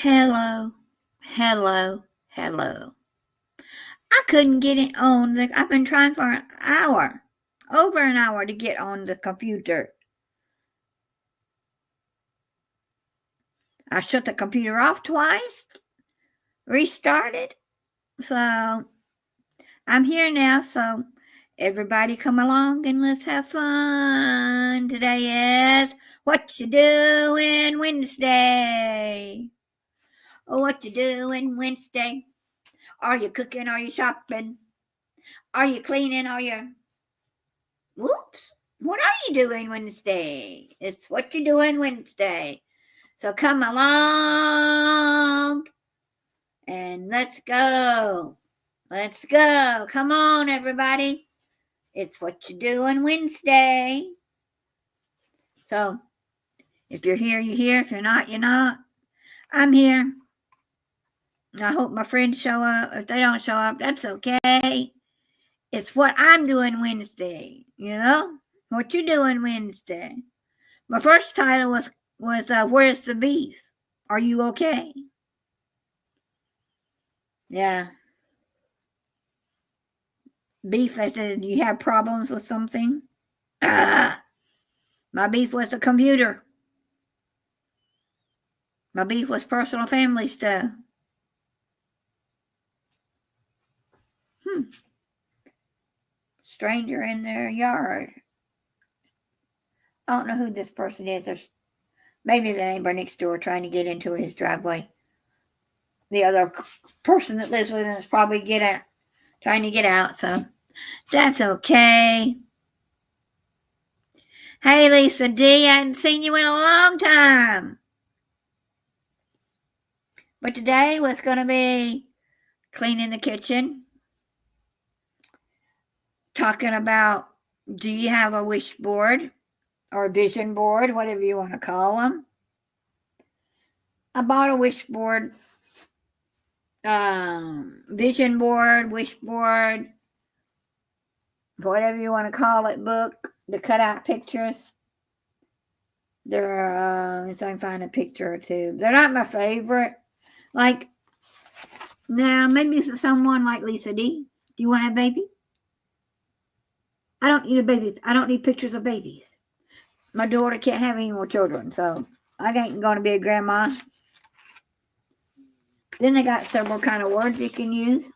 Hello, hello, hello. I couldn't get it on I've been trying for an hour, over an hour to get on the computer. I shut the computer off twice, restarted. So I'm here now. So everybody come along and let's have fun. Today is What You Doing Wednesday. Oh, what you doing Wednesday? Are you cooking? Are you shopping? Are you cleaning? Are you... Whoops. What are you doing Wednesday? It's What You Doing Wednesday. So come along and let's go. Let's go. Come on, everybody. It's What You Doing Wednesday. So if you're here, you're here. If you're not, you're not. I'm here. I hope my friends show up. If they don't show up, that's okay. It's what I'm doing Wednesday, What you doing Wednesday. My first title was Where's the Beef? Are you okay? Yeah. Beef, I said, you have problems with something? My beef was the computer. My beef was personal family stuff. Stranger in their yard. I don't know who this person is. There's maybe the neighbor next door trying to get into his driveway. The other person that lives with him is probably trying to get out, so that's okay. Hey, Lisa D, I hadn't seen you in a long time. But today was going to be cleaning the kitchen, talking about, do you have a wish board or vision board, whatever you want to call them? I bought a wish board, vision board, wish board, whatever you want to call it, book to cut out pictures. They're, if I can find a picture or two. They're not my favorite. Like, now, maybe for someone like Lisa D. Do you want to have a baby? I don't need a baby. I don't need pictures of babies. My daughter can't have any more children, so I ain't going to be a grandma. Then they got several kind of words you can use,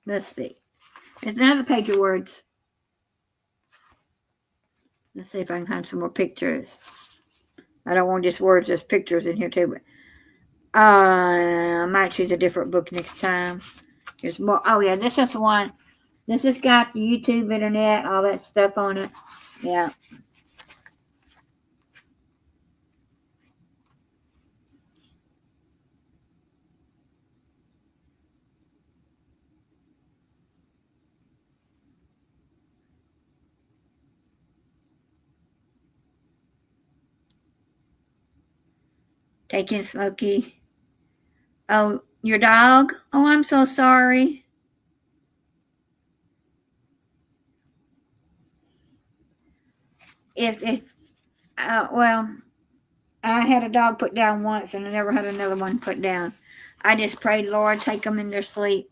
Let's see. There's another page of words. Let's see if I can find some more pictures. I don't want just words, just pictures in here too. But I might choose a different book next time. There's more. Oh yeah, this is the one. This has got the YouTube, internet, all that stuff on it. Yeah. Taking Smokey. Oh, your dog? Oh, I'm so sorry. Well, I had a dog put down once and I never had another one put down. I just prayed, Lord, take them in their sleep.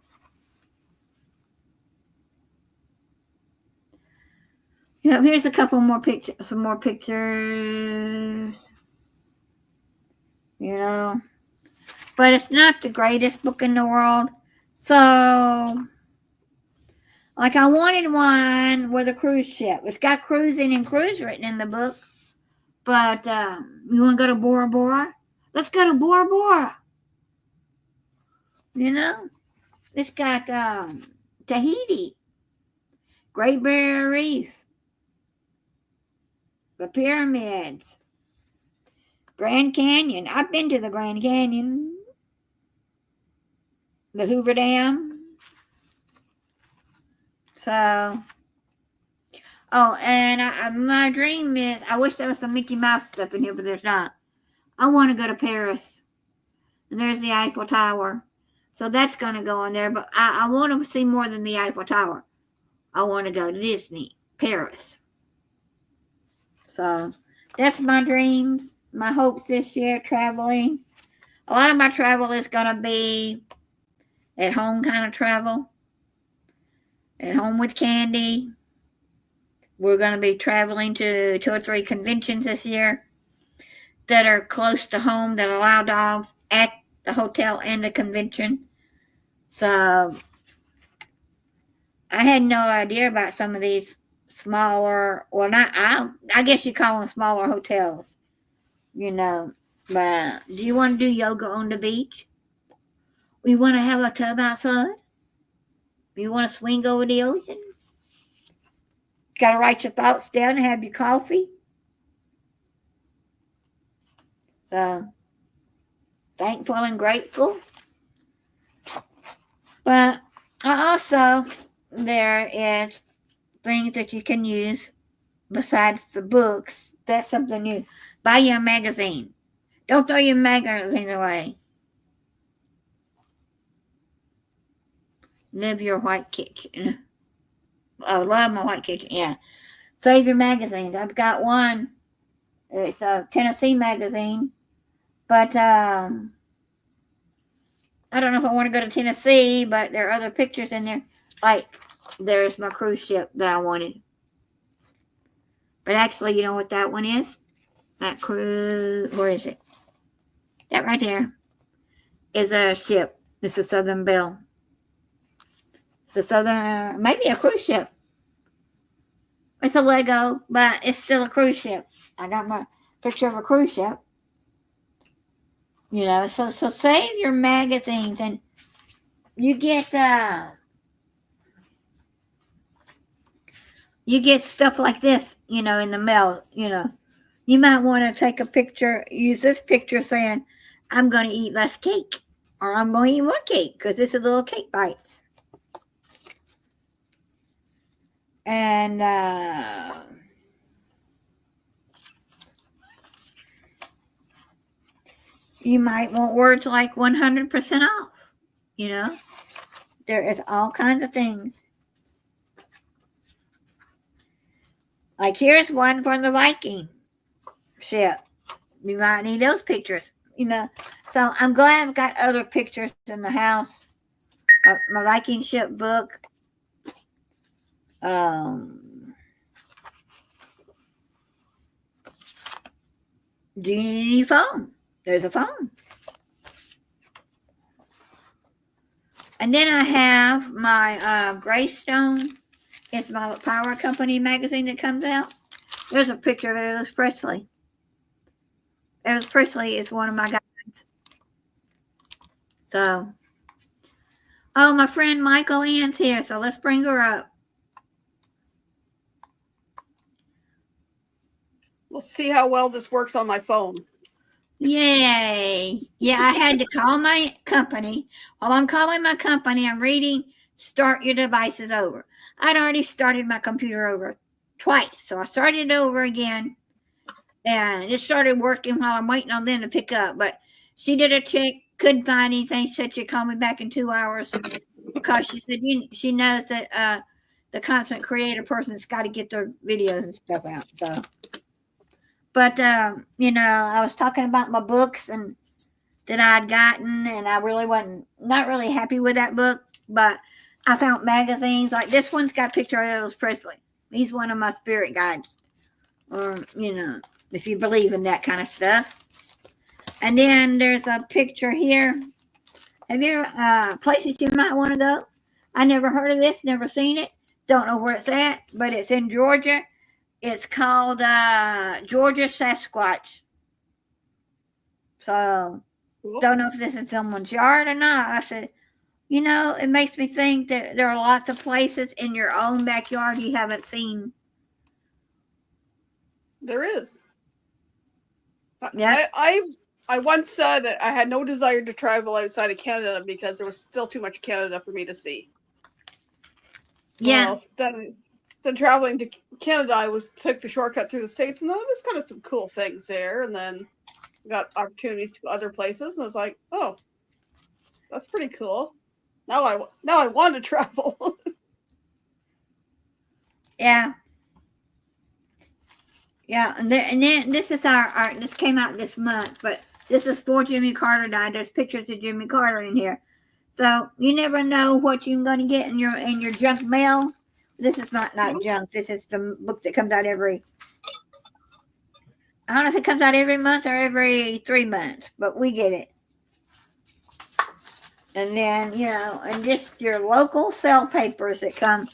Yeah, here's a couple more pictures, some more pictures. But it's not the greatest book in the world. So, like, I wanted one with a cruise ship. It's got cruising and cruise written in the book. But you want to go to Bora Bora? Let's go to Bora Bora. It's got Tahiti, Great Barrier Reef, the pyramids, Grand Canyon. I've been to the Grand Canyon, the Hoover Dam. So, and my dream is, I wish there was some Mickey Mouse stuff in here, but there's not. I want to go to Paris, and there's the Eiffel Tower. So that's going to go on there, but I want to see more than the Eiffel Tower. I want to go to Disney, Paris. So that's my dreams. my hopes this year traveling. A lot of my travel is going to be at home kind of travel. At home with Candy. We're going to be traveling to 2 or 3 conventions this year that are close to home that allow dogs at the hotel and the convention. So I had no idea about some of these smaller, or not, I guess you call them smaller hotels, you know. But do you want to do yoga on the beach? You want to have a tub outside? You want to swing over the ocean? Got to write your thoughts down and have your coffee. So, thankful and grateful. But also, there is things that you can use besides the books. That's something new. Buy your magazine. Don't throw your magazine away. Live your white kitchen. Oh, love my white kitchen. Yeah. Save your magazines. I've got one. It's a Tennessee magazine. But I don't know if I want to go to Tennessee, but there are other pictures in there. Like, there's my cruise ship that I wanted. But actually, you know what that one is? That cruise, where is it? That right there is a ship. It's a Southern Belle. It's a Southern, maybe a cruise ship. It's a Lego, but it's still a cruise ship. I got my picture of a cruise ship. You know, so save your magazines, and you get stuff like this, you know, in the mail. You know, you might want to take a picture, use this picture saying, I'm going to eat less cake, or I'm going to eat more cake, because this is little cake bites. And you might want words like 100% off. You know, there is all kinds of things. Like, here's one from the Viking ship. You might need those pictures, you know. So I'm glad I've got other pictures in the house. My Viking ship book. Do you need a new phone? There's a phone. And then I have my Greystone. It's my Power Company magazine that comes out. There's a picture of Elvis Presley. Elvis Presley is one of my guys. So, oh, my friend Michael Ann's here, so let's bring her up. We'll see how well this works on my phone. Yay. Yeah, I had to call my company. While I'm calling my company, I'm reading Start Your Devices Over. I'd already started my computer over twice, so I started it over again, and it started working while I'm waiting on them to pick up. But she did a check, couldn't find anything. She said she'd call me back in 2 hours, because she said she knows that the content creator person's got to get their videos and stuff out. So, but you know, I was talking about my books and that I'd gotten, and I really wasn't not really happy with that book. But I found magazines like this one's got a picture of Elvis Presley. He's one of my spirit guides, or you know, if you believe in that kind of stuff. And then there's a picture here. Have you places you might want to go? I never heard of this, never seen it. Don't know where it's at, but it's in Georgia. It's called Georgia Sasquatch. So, don't know if this is someone's yard or not. I said, you know, it makes me think that there are lots of places in your own backyard you haven't seen. There is. Yeah. I once said that I had no desire to travel outside of Canada because there was still too much Canada for me to see. Yeah. Well, then traveling to Canada, I took the shortcut through the States, and there's kind of some cool things there, and then got opportunities to other places, and I was like, oh, that's pretty cool. Now I want to travel. Yeah. Yeah, and then this is our this came out this month, but this is for Jimmy Carter died. There's pictures of Jimmy Carter in here, so you never know what you're going to get in your junk mail. This is not junk. This is the book that comes out every. I don't know if it comes out every month or every 3 months, but we get it. And then and just your local sale papers that come.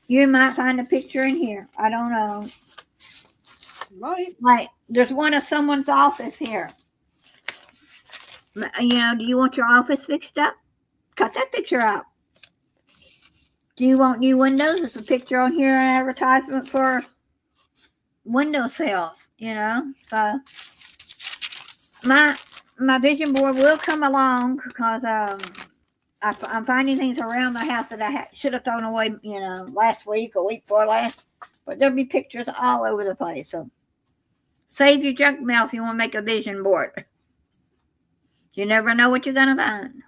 You might find a picture in here. I don't know. Right. Like, there's one of someone's office here. Do you want your office fixed up? Cut that picture out. Do you want new windows? There's a picture on here, an advertisement for window sales, So my vision board will come along because I'm finding things around the house that I should have thrown away, last week or week before last. But there'll be pictures all over the place. So save your junk mail if you want to make a vision board. You never know what you're going to find.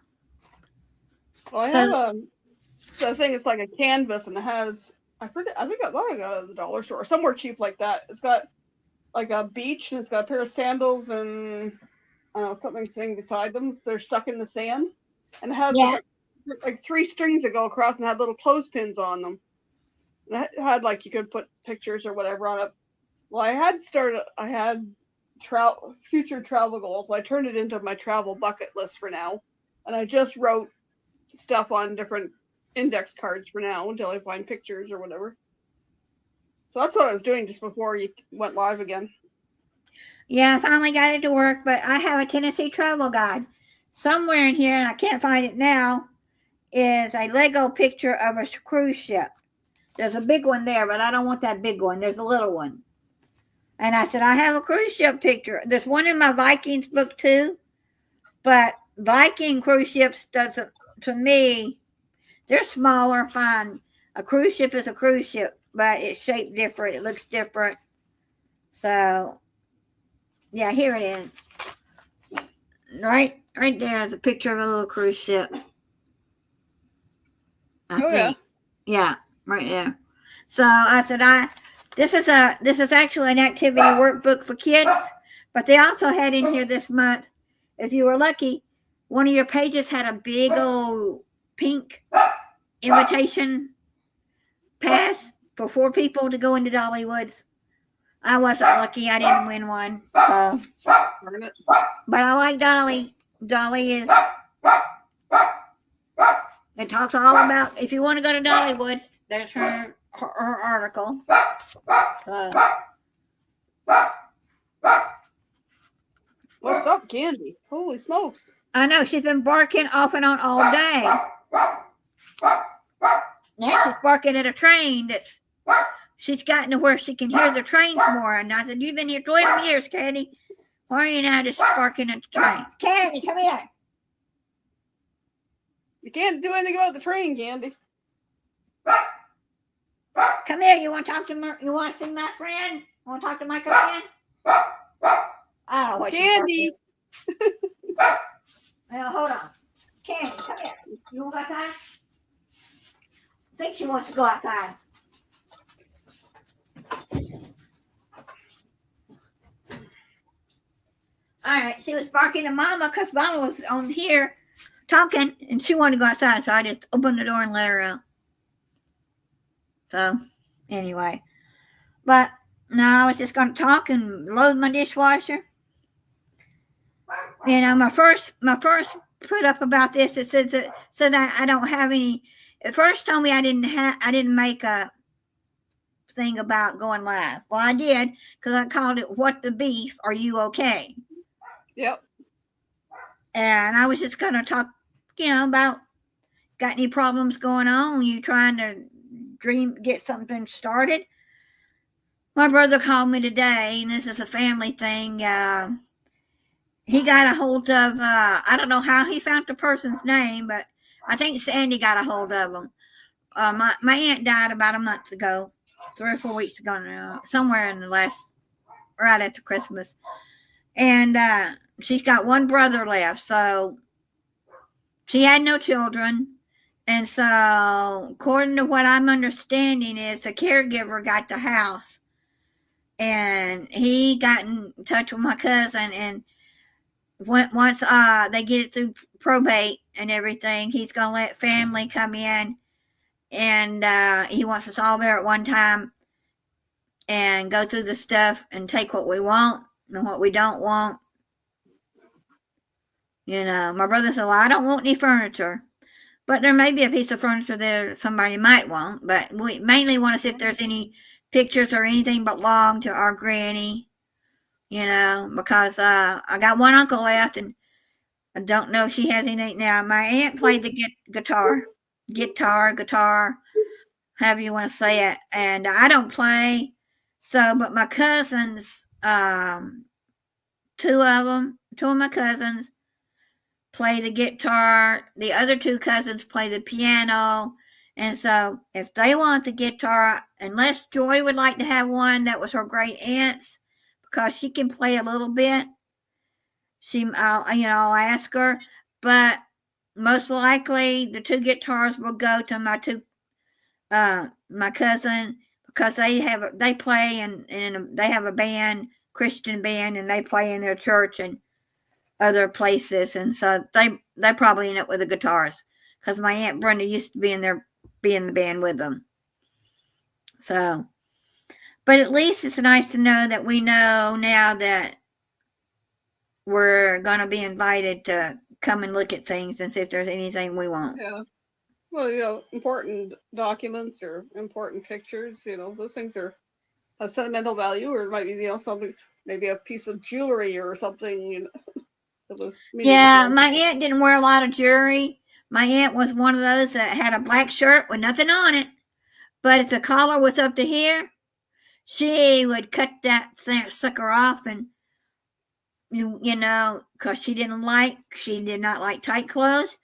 Well, I have the thing is like a canvas, and it has, I think I got it at the dollar store or somewhere cheap like that. It's got like a beach, and it's got a pair of sandals and I don't know, something sitting beside them. So they're stuck in the sand, and it has like 3 strings that go across and had little clothespins on them. And it had like you could put pictures or whatever on it. Well, I had future travel goals. Well, I turned it into my travel bucket list for now, and I just wrote stuff on different index cards for now until I find pictures or whatever. So that's what I was doing just before you went live again. Yeah, I finally got it to work, but I have a Tennessee travel guide. Somewhere in here, and I can't find it now, is a Lego picture of a cruise ship. There's a big one there, but I don't want that big one. There's a little one. And I said, I have a cruise ship picture. There's one in my Vikings book too, but Viking cruise ships doesn't, to me, they're smaller, fine. A cruise ship is a cruise ship, but it's shaped different. It looks different. So, yeah, here it is. Right there is a picture of a little cruise ship. I think. Yeah, right there. So I said, this is actually an activity workbook for kids, but they also had in here this month, if you were lucky, one of your pages had a big old pink invitation pass for 4 people to go into Dollywood's. I wasn't lucky. I didn't win one. So. But I like Dolly. Dolly is. It talks all about, if you want to go to Dollywood's, there's her article. What's up, Candy? Holy smokes. I know, she's been barking off and on all day. Now she's barking at a train she's gotten to where she can hear the trains more. And I said, you've been here 12 years, Candy. Why are you now just barking at the train? Candy, come here. You can't do anything about the train, Candy. Come here. You want to talk to me? You want to see my friend? Want to talk to Michael again? I don't know what Candy. Now, hold on. Candy, come here. You want to go outside? I think she wants to go outside. All right. She was barking at Mama because Mama was on here talking, and she wanted to go outside, so I just opened the door and let her out. So, anyway. But, no, I was just going to talk and load my dishwasher. My first put up about this, it said that I don't have any. It first told me I didn't make a thing about going live. Well, I did, because I called it "What the Beef? Are You Okay?" Yep. And I was just going to talk, about got any problems going on? You trying to get something started? My brother called me today, and this is a family thing. He got a hold of, I don't know how he found the person's name, but I think Sandy got a hold of him. My aunt died about a month ago, 3 or 4 weeks ago now, somewhere in the right after Christmas. And she's got one brother left, so she had no children. And so, according to what I'm understanding, is the caregiver got the house. and he got in touch with my cousin, and once they get it through probate and everything, he's gonna let family come in, and he wants us all there at one time and go through the stuff and take what we want and what we don't want. My brother said, well, I don't want any furniture, but there may be a piece of furniture there somebody might want, but we mainly want to see if there's any pictures or anything belong to our granny, because I got one uncle left, and I don't know if she has anything now. My aunt played the guitar, however you want to say it, and I don't play. So, but my cousins, two of my cousins play the guitar. The other two cousins play the piano. And so if they want the guitar, unless Joy would like to have one, that was her great aunt's, because she can play a little bit. I'll ask her, but most likely the two guitars will go to my cousin, because they play and they have a band, Christian band, and they play in their church and other places, and so they probably end up with the guitars, because my Aunt Brenda used to be in the band with them. So, but at least it's nice to know that we know now that we're going to be invited to come and look at things and see if there's anything we want. Yeah. Well, important documents or important pictures, those things are a sentimental value, or it might be, something, maybe a piece of jewelry or something, that was Yeah, my aunt didn't wear a lot of jewelry. My aunt was one of those that had a black shirt with nothing on it, but if the collar was up to here, she would cut that sucker off, and because she did not like tight clothes,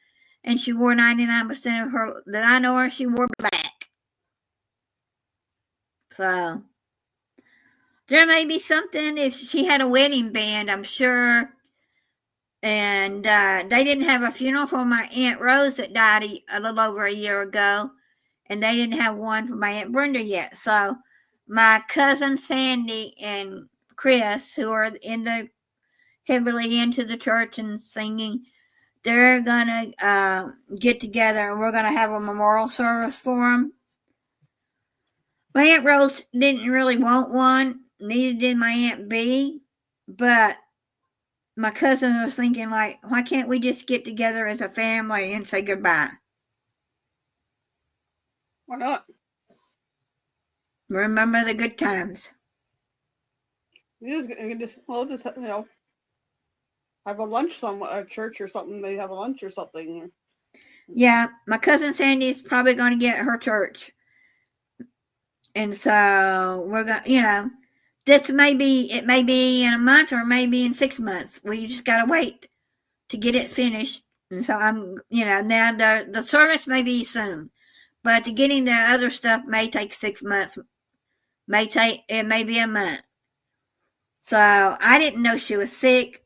and she wore 99% of her, that I know her, she wore black. So there may be something if she had a wedding band, I'm sure. And they didn't have a funeral for my Aunt Rose that died a little over a year ago, and they didn't have one for my Aunt Brenda yet. So my cousin Sandy and Chris, who are heavily into the church and singing, they're gonna get together, and we're gonna have a memorial service for them. My Aunt Rose didn't really want one, neither did my Aunt B, but my cousin was thinking, like, why can't we just get together as a family and say goodbye? Why not? Remember the good times. You just have a lunch somewhere, a church or something. They have a lunch or something. Yeah, my cousin Sandy is probably going to get her church. And so we're going to, it may be in a month or maybe in 6 months. We just got to wait to get it finished. And so now the service may be soon, but the getting the other stuff may take 6 months. It may be a month. So I didn't know she was sick.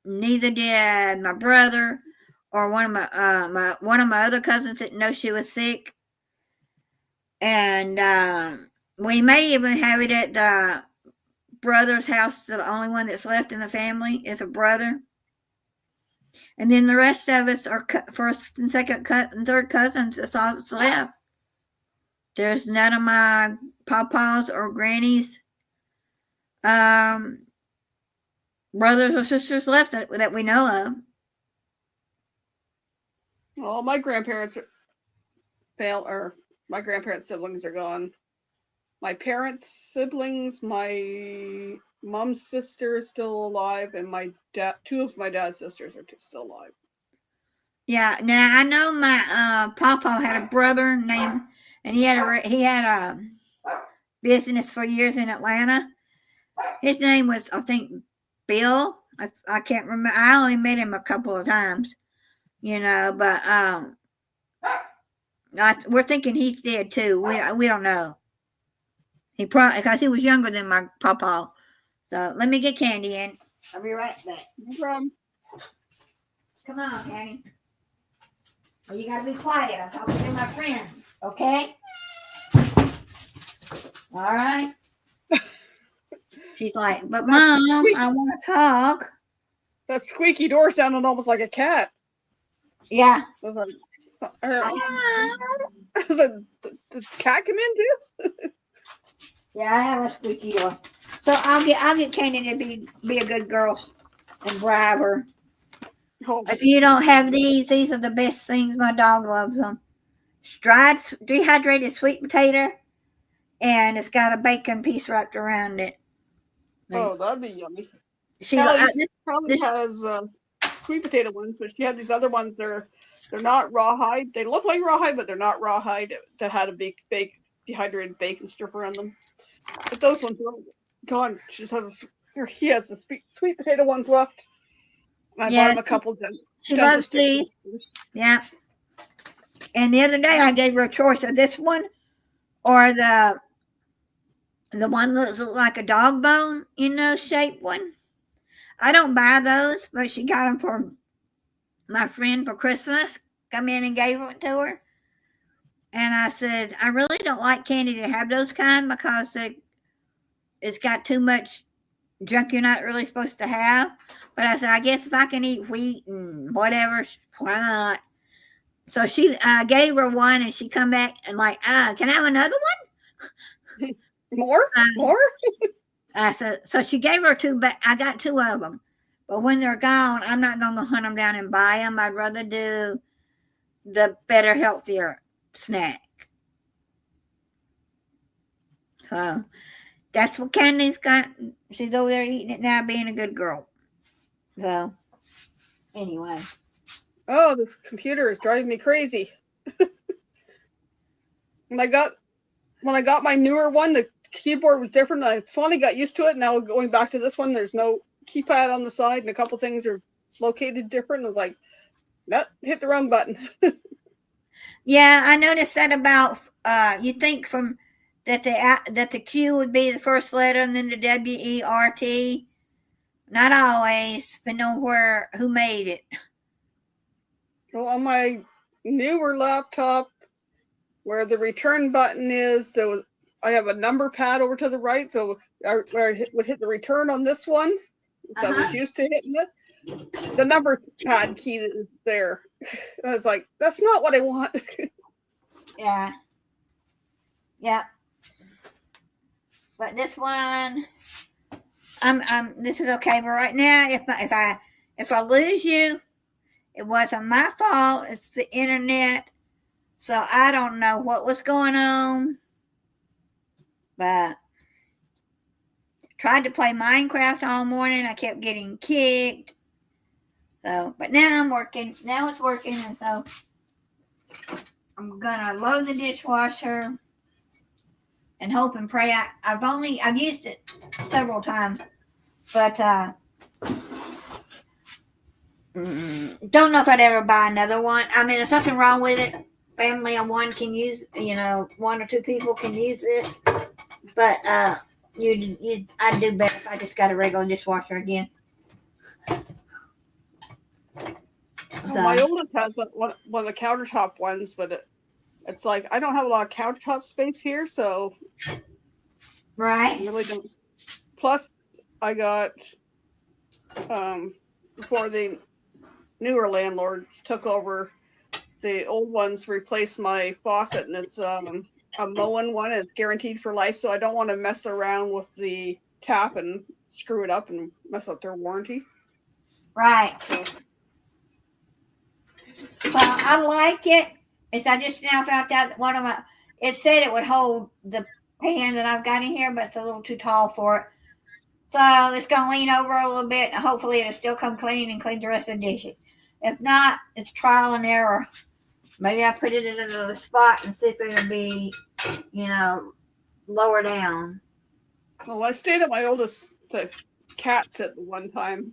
Neither did my brother, or one of my other cousins didn't know she was sick. And we may even have it at the brother's house. The only one that's left in the family is a brother. And then the rest of us are first and second and third cousins. That's all that's left. There's none of my papas or grannies, brothers or sisters left that we know of. Well, my grandparents my grandparents' siblings are gone. My parents' siblings, my mom's sister is still alive, and two of my dad's sisters are still alive. Yeah, now I know my papa had a brother named, and he had a business for years in Atlanta. His name was, I think, Bill. I can't remember. I only met him a couple of times, but we're thinking he's dead too. We don't know. He probably, because he was younger than my papa. So let me get Candy in. I'll be right back. No problem. Come on, Candy. Well, you gotta be quiet. I'm talking to my friends, okay? All right. She's like, but That Mom, squeak, I want to talk. that squeaky door sounded almost like a cat. Yeah. I was like, I was like, did the cat come in too? Yeah, I have a squeaky door. So I'll get Candy to be a good girl and bribe her. Oh, If you don't have these are the best things. My dog loves them. Dried dehydrated sweet potato, and it's got a bacon piece wrapped around it. And oh, that'd be yummy. she Callie has sweet potato ones, but she had these other ones. They're not rawhide. They look like rawhide, but they're not rawhide. That had a big dehydrated bacon strip around them. But those ones are gone. She just has he has the sweet potato ones left. And I bought him a couple of she loves these. Yeah. And the other day I gave her a choice of this one or the one that looks like a dog bone, shaped one. I don't buy those, but she got them for my friend for Christmas. Come in and gave it to her. And I said, I really don't like Candy to have those kind because it's got too much junk you're not really supposed to have. But I said, I guess if I can eat wheat and whatever, why not? So she gave her one, and she come back and like, can I have another one? More? So she gave her two back. I got two of them. But when they're gone, I'm not going to hunt them down and buy them. I'd rather do the better, healthier snack. So that's what Candy's got. She's over there eating it now, being a good girl. So anyway. Oh, this computer is driving me crazy. When I got my newer one, the keyboard was different. I finally got used to it. Now going back to this one, there's no keypad on the side, and a couple things are located different. I was like, no, hit the wrong button. Yeah, I noticed that about you think from that the Q would be the first letter and then the WERT. Not always, depending on who made it. Well, on my newer laptop, where the return button is, I have a number pad over to the right, so where I would hit the return on this one, I was used to hitting it. The number pad key is there. I was like, that's not what I want. Yeah. Yeah. But this one, this is okay. But right now, if I lose you, it wasn't my fault. It's the internet. So I don't know what was going on. But tried to play Minecraft all morning. I kept getting kicked. So, but now I'm working. Now it's working, and so I'm gonna load the dishwasher and hope and pray. I've used it several times, but don't know if I'd ever buy another one. I mean, there's nothing wrong with it. Family of one can use, one or two people can use it, but I'd do better if I just got a regular dishwasher again. Well, my oldest has one of the countertop ones, but it's like I don't have a lot of countertop space here, so right. I really don't. Plus, I got before the newer landlords took over, the old ones replaced my faucet, and it's a Moen one. And it's guaranteed for life, so I don't want to mess around with the tap and screw it up and mess up their warranty. Right. Well, I like it. I just now found out that it said it would hold the pan that I've got in here, but it's a little too tall for it. So it's going to lean over a little bit, and hopefully it'll still come clean and clean the rest of the dishes. If not, it's trial and error. Maybe I put it in another spot and see if it'll be, lower down. Well, I stayed at my oldest cat's at one time.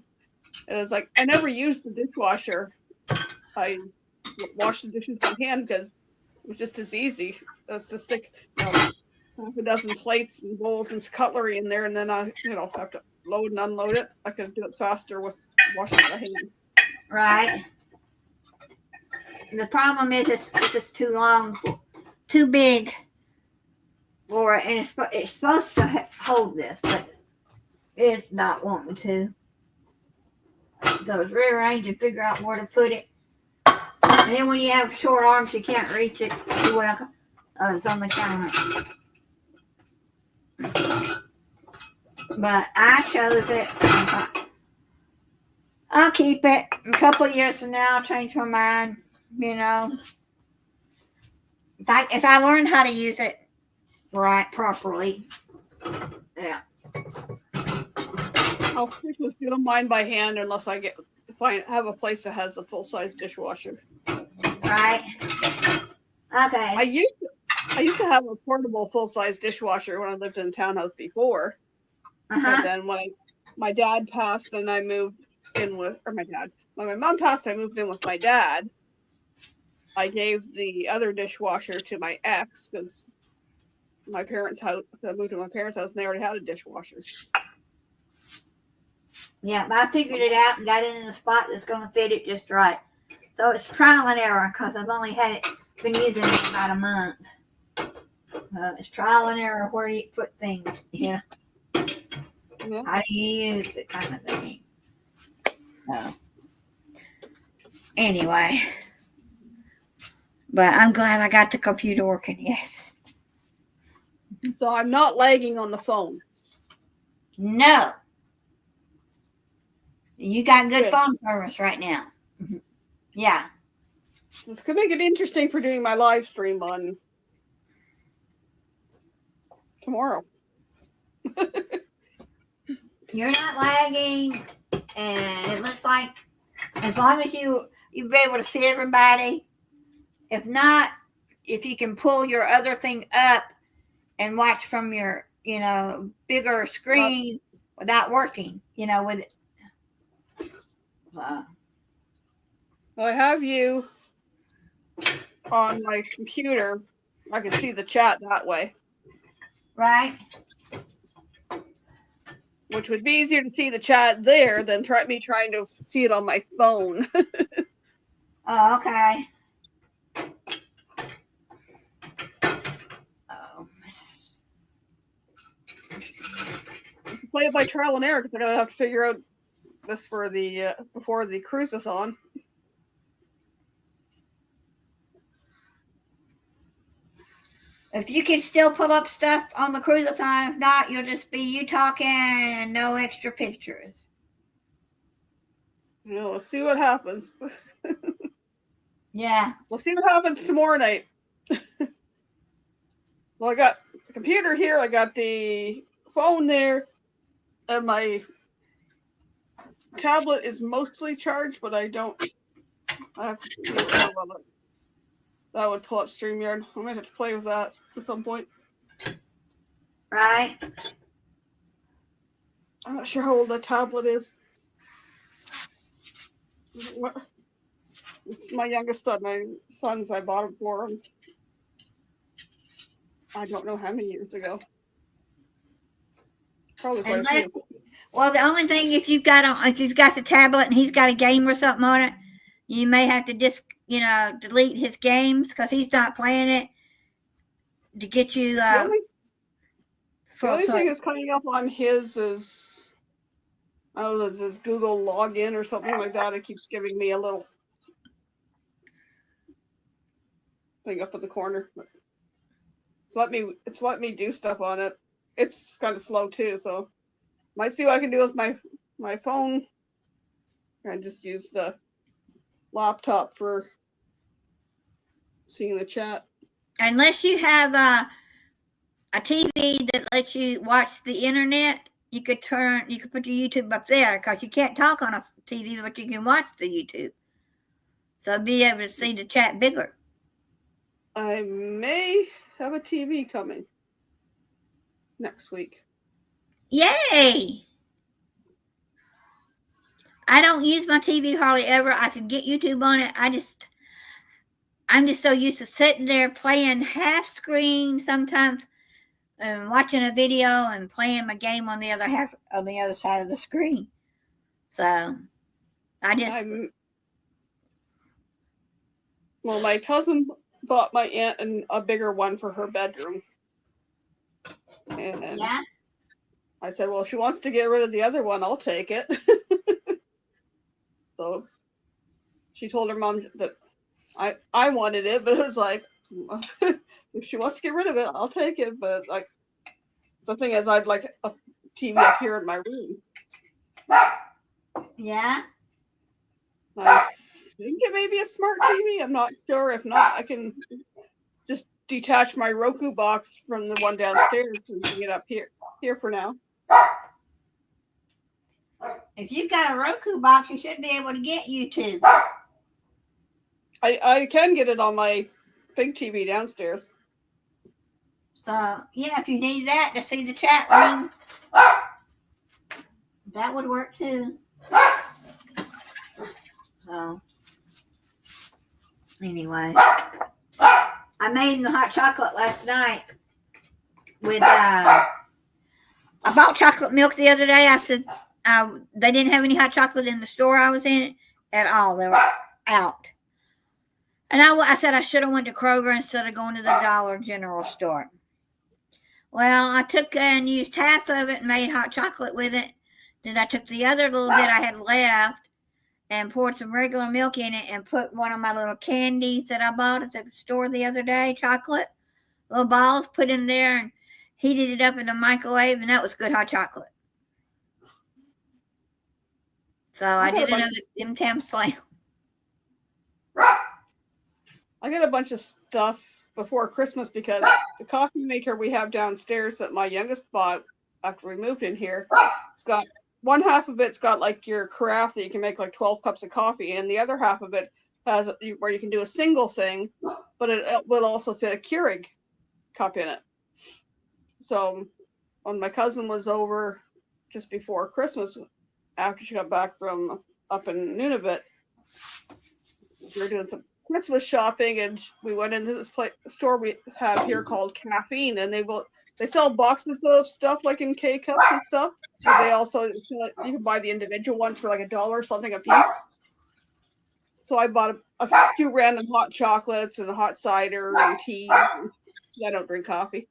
And it was like, I never used the dishwasher. I washed the dishes by hand because it was just as easy as to stick, half a dozen plates and bowls and cutlery in there, and then I, have to load and unload it. I could do it faster with washing it by hand. Right. The problem is it's just too long, too big for it, and it's supposed to hold this, but it's not wanting to. So it's rearranged and figure out where to put it. And then when you have short arms, you can't reach it. Well, it's on the counter. But I chose it. I'll keep it. A couple of years from now, I'll change my mind. You know, if I learn how to use it right properly, yeah. I'll stick with doing mine by hand unless I have a place that has a full size dishwasher. Right. Okay. I used to have a portable full size dishwasher when I lived in a townhouse before. But then when my dad passed and I moved in with, or my dad, when my mom passed, I moved in with my dad. I gave the other dishwasher to my ex because my parents' house, I moved to my parents' house and they already had a dishwasher. Yeah, but I figured it out and got it in a spot that's going to fit it just right. So it's trial and error because I've only been using it about a month. It's trial and error where you put things, yeah. How do you use it kind of thing. Anyway. But I'm glad I got the computer working, yes. So I'm not lagging on the phone. No. You got good phone service right now. Yeah. This could make it interesting for doing my live stream on tomorrow. You're not lagging, and it looks like as long as you'll be able to see everybody. If not, if you can pull your other thing up and watch from your, bigger screen without working, with it. Well, I have you on my computer. I can see the chat that way. Right. Which would be easier to see the chat there than me trying to see it on my phone. Oh, okay. Play it by trial and error because I'm gonna have to figure out this for the before the cruisathon. If you can still pull up stuff on the cruisathon, if not, you'll just be you talking and no extra pictures. We'll see what happens. Yeah. We'll see what happens tomorrow night. Well, I got the computer here, I got the phone there, and my tablet is mostly charged, but I have to see that would pull up StreamYard. I might have to play with that at some point. Right. I'm not sure how old the tablet is. It's my youngest son. My sons, I bought them for him. I don't know how many years ago. Probably quite a few. Well, the only thing if you've got the tablet and he's got a game or something on it, you may have to delete his games because he's not playing it to get you. The only thing that's coming up on his is, this is Google login or something like that. It keeps giving me a little thing up in the corner. It's let me do stuff on it. It's kind of slow too, so might see what I can do with my phone. I just use the laptop for seeing the chat. Unless you have a TV that lets you watch the internet, you could put your YouTube up there because you can't talk on a TV, but you can watch the YouTube. So be able to see the chat bigger. I may have a TV coming next week. Yay! I don't use my TV hardly ever. I can get YouTube on it. I'm just so used to sitting there playing half screen sometimes and watching a video and playing my game on the other side of the screen. So well, my cousin bought my aunt a bigger one for her bedroom. And yeah. I said, well, if she wants to get rid of the other one, I'll take it. So she told her mom that I wanted it, but it was like, if she wants to get rid of it, I'll take it. But like, the thing is, I'd like a TV up here in my room. Yeah. I think it may be a smart TV. I'm not sure. If not, I can just detach my Roku box from the one downstairs and bring it up here for now. If you've got a Roku box, you should be able to get YouTube. I can get it on my big TV downstairs. So, yeah, if you need that to see the chat room, that would work too. So, anyway, I made the hot chocolate last night with, I bought chocolate milk the other day. I said, they didn't have any hot chocolate in the store I was in at all. They were out. And I said I should have went to Kroger instead of going to the Dollar General store. Well, I took and used half of it and made hot chocolate with it. Then I took the other little bit I had left and poured some regular milk in it and put one of my little candies that I bought at the store the other day, chocolate, little balls, put in there and heated it up in the microwave, and that was good hot chocolate. So I did another Tim Tam Slam. I got a bunch of stuff before Christmas because the coffee maker we have downstairs that my youngest bought after we moved in here, it's got one half of it's got like your carafe that you can make like 12 cups of coffee, and the other half of it has where you can do a single thing, but it will also fit a Keurig cup in it. So when my cousin was over just before Christmas, after she got back from up in Nunavut, we were doing some Christmas shopping, and we went into this store we have here called Caffeine, and they sell boxes of stuff like in K cups and stuff. But they also, you can buy the individual ones for like $1 or something a piece. So I bought a few random hot chocolates and hot cider and tea. I don't drink coffee.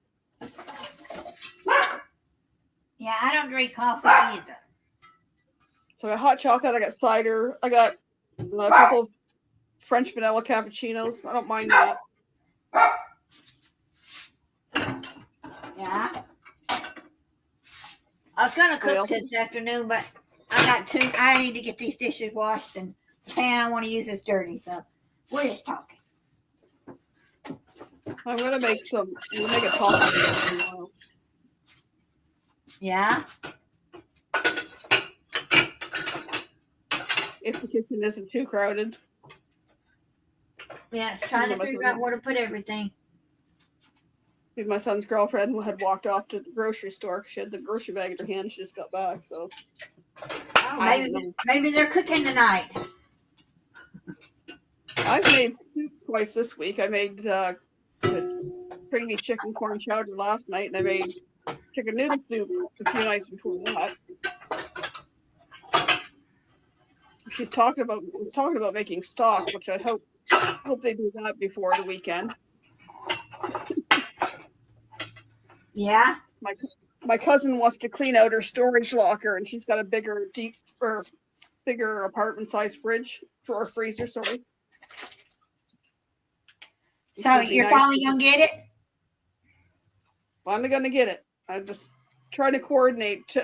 Yeah, I don't drink coffee either. So I got hot chocolate, I got cider, I got a couple of French vanilla cappuccinos. I don't mind that. Yeah. I was gonna cook this afternoon, but I need to get these dishes washed, and the pan I want to use is dirty, so we're just talking. I'm gonna make a taco. Yeah. If the kitchen isn't too crowded. Yeah, it's trying to figure out where to put everything. My son's girlfriend had walked off to the grocery store. She had the grocery bag in her hand. She just got back, so. Oh, maybe they're cooking tonight. I've made soup twice this week. I made the creamy chicken corn chowder last night, and I made chicken noodle soup a few nights before that. She was talking about making stock, which I hope they do that before the weekend. Yeah. My cousin wants to clean out her storage locker, and she's got a bigger apartment size fridge for her freezer. Sorry. So you're finally gonna get it? Finally gonna get it. I'm just trying to coordinate.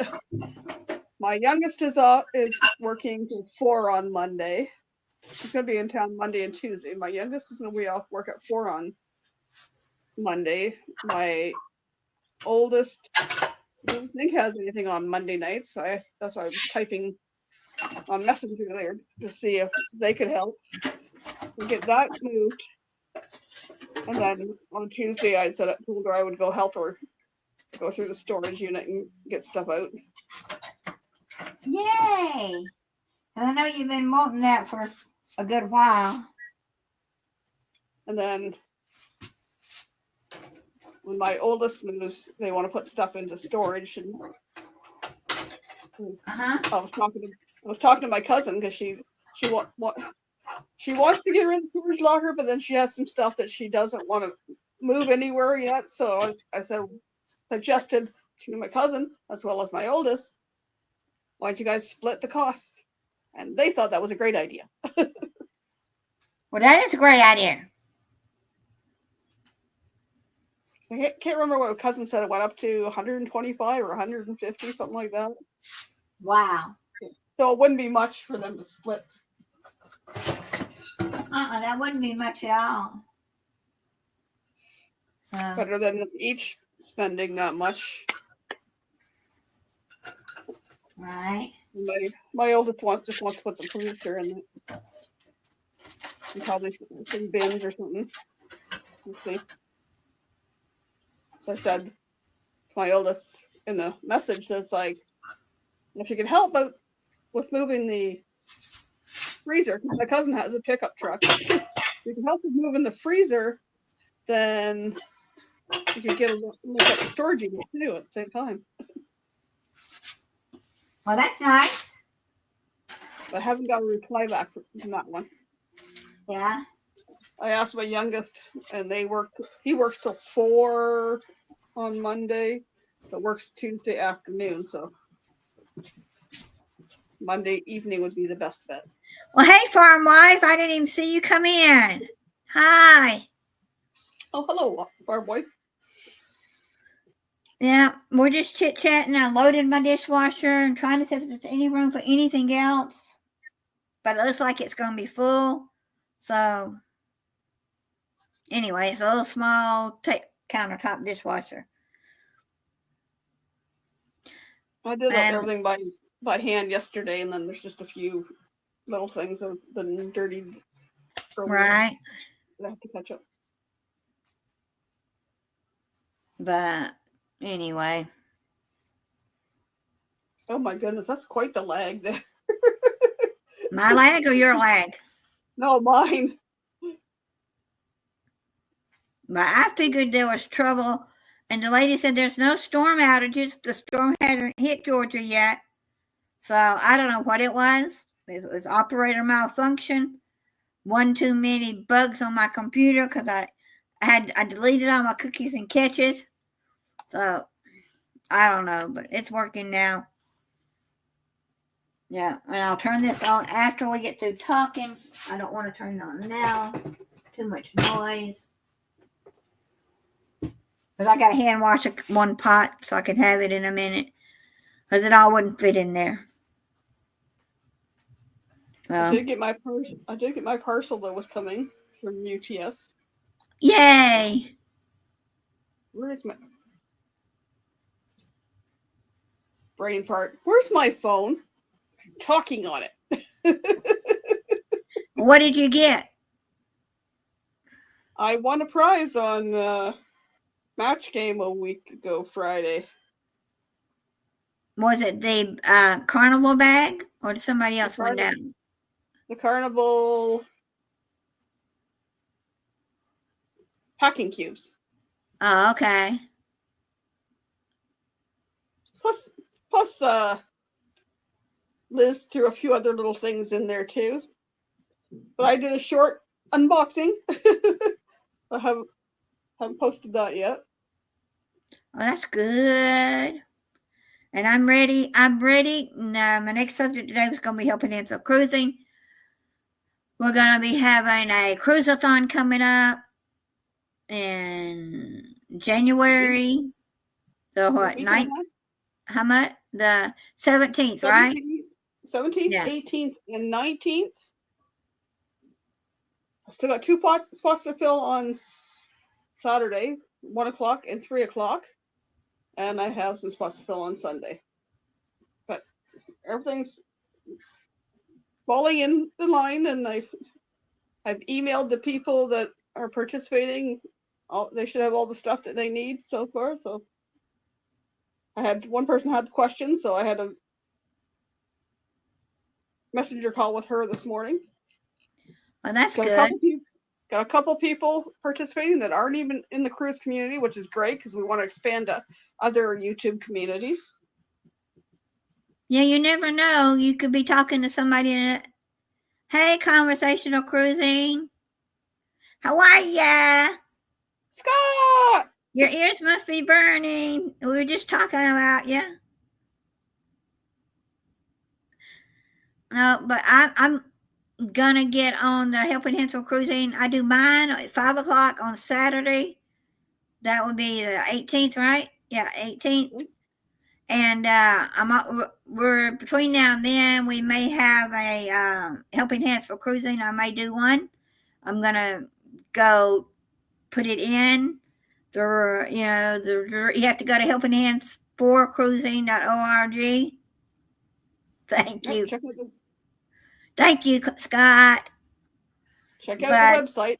My youngest is working till 4 on Monday. She's gonna be in town Monday and Tuesday. My youngest is gonna be off work at 4 on Monday. My oldest, I don't think has anything on Monday nights. So that's why I was typing on Messenger there to see if they could help. We'll get that moved. And then on Tuesday, I told her I would go help her go through the storage unit and get stuff out. Yay! And I know you've been wanting that for a good while. And then when my oldest moves, they want to put stuff into storage. And I was talking to my cousin because she wants to get rid of the storage locker, but then she has some stuff that she doesn't want to move anywhere yet. So I suggested to my cousin as well as my oldest, why don't you guys split the cost? And they thought that was a great idea. Well, that is a great idea. I can't remember what my cousin said. It went up to 125 or 150, something like that. Wow. So it wouldn't be much for them to split. That wouldn't be much at all. So, Better than each spending that much. right. My oldest just wants to put some furniture in it. And probably some bins or something. We'll see. So I said to my oldest in the message that's like, if you could help out with moving the freezer, my cousin has a pickup truck. If you can help with moving the freezer, then you could get a look at the storage unit too at the same time. Well, that's nice. But I haven't got a reply back from that one. Yeah. I asked my youngest, and he works till 4 on Monday, but works Tuesday afternoon, so Monday evening would be the best bet. Well, hey, farm wife, I didn't even see you come in. Hi. Oh, hello, farm wife. Yeah, we're just chit-chatting. I loaded my dishwasher and trying to see if there's any room for anything else. But it looks like it's going to be full. So, anyway, it's a little small countertop dishwasher. I did everything by hand yesterday, and then there's just a few little things that have been dirtied. Right. I have to catch up. But anyway. Oh my goodness, that's quite the lag there. My lag or your lag? No, mine. But I figured there was trouble, and the lady said there's no storm outages. The storm hasn't hit Georgia yet. So I don't know what it was. If it was operator malfunction, one too many bugs on my computer because I deleted all my cookies and catches. So I don't know, but it's working now. Yeah, and I'll turn this on after we get through talking. I don't want to turn it on now. Too much noise. But I got to hand wash one pot so I can have it in a minute. Because it all wouldn't fit in there. I did get my parcel that was coming from UPS. Yay! Where is my brain part? Where's my phone? I'm talking on it. What did you get? I won a prize on Match Game a week ago Friday. Was it the carnival bag or did somebody else win that? The carnival packing cubes. Oh, okay. Plus Liz threw a few other little things in there too. But I did a short unboxing. I haven't posted that yet. Oh, that's good. And I'm ready. Now, my next subject today was going to be helping answer cruising. We're going to be having a cruise-a-thon coming up in January. The what? How much? The 17th, right? 17th, yeah. 18th, and 19th. I still got 2 spots to fill on Saturday, 1 o'clock and 3 o'clock. And I have some spots to fill on Sunday. But everything's falling in the line, and I've emailed the people that are participating. They should have all the stuff that they need so far. So I had one person had questions, so I had a messenger call with her this morning. Well, that's good. Got a couple people participating that aren't even in the cruise community, which is great because we want to expand to other YouTube communities. Yeah, you never know. You could be talking to somebody in hey, conversational cruising. How are ya? Scott! Your ears must be burning. We were just talking about you. No, but I'm gonna get on the Helping Hands for Cruising. I do mine at 5 o'clock on Saturday. That would be the 18th, right? Yeah, 18th. And we're between now and then. We may have a Helping Hands for Cruising. I may do one. I'm gonna go put it in. You have to go to helpinghands4cruising.org. Thank you. Thank you, Scott. Check out the website,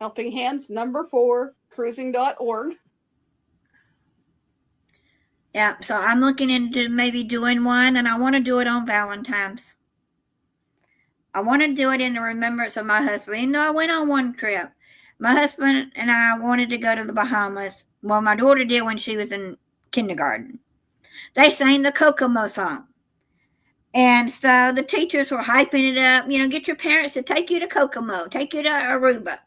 helpinghands4cruising.org. Yeah, so I'm looking into maybe doing one, and I want to do it on Valentine's. I want to do it in the remembrance of my husband, even though I went on one trip. My husband and I wanted to go to the Bahamas. Well, my daughter did when she was in kindergarten. They sang the Kokomo song. And so the teachers were hyping it up. Get your parents to take you to Kokomo, take you to Aruba.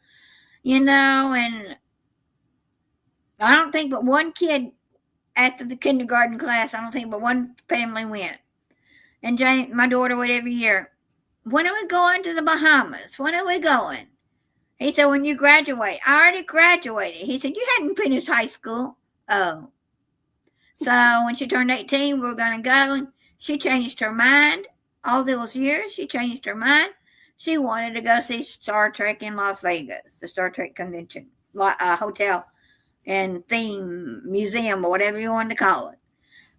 And I don't think but one kid after the kindergarten class, I don't think but one family went. And Jane, my daughter, went every year. When are we going to the Bahamas? When are we going? He said, when you graduate. I already graduated. He said, you hadn't finished high school. Oh. So when she turned 18, we were going to go. And she changed her mind. All those years, she changed her mind. She wanted to go see Star Trek in Las Vegas, the Star Trek convention, hotel and theme museum or whatever you wanted to call it.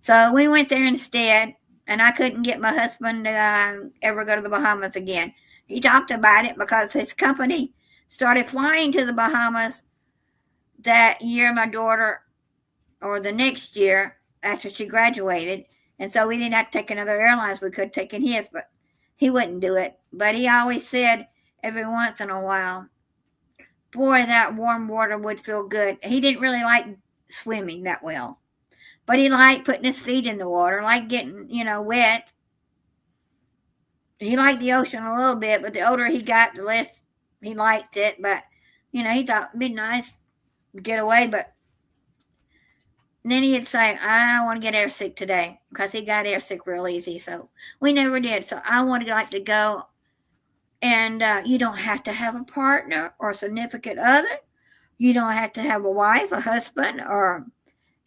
So we went there instead, and I couldn't get my husband to ever go to the Bahamas again. He talked about it because his company started flying to the Bahamas that year, my daughter, or the next year after she graduated. And so we didn't have to take another airlines. We could have taken his, but he wouldn't do it. But he always said every once in a while, boy, that warm water would feel good. He didn't really like swimming that well, but he liked putting his feet in the water, like getting, wet. He liked the ocean a little bit, but the older he got, the less he liked it. But, he thought it'd be nice to get away. But then he'd say, I don't want to get airsick today, because he got airsick real easy. So we never did. So I would like to go. And you don't have to have a partner or a significant other. You don't have to have a wife, a husband, or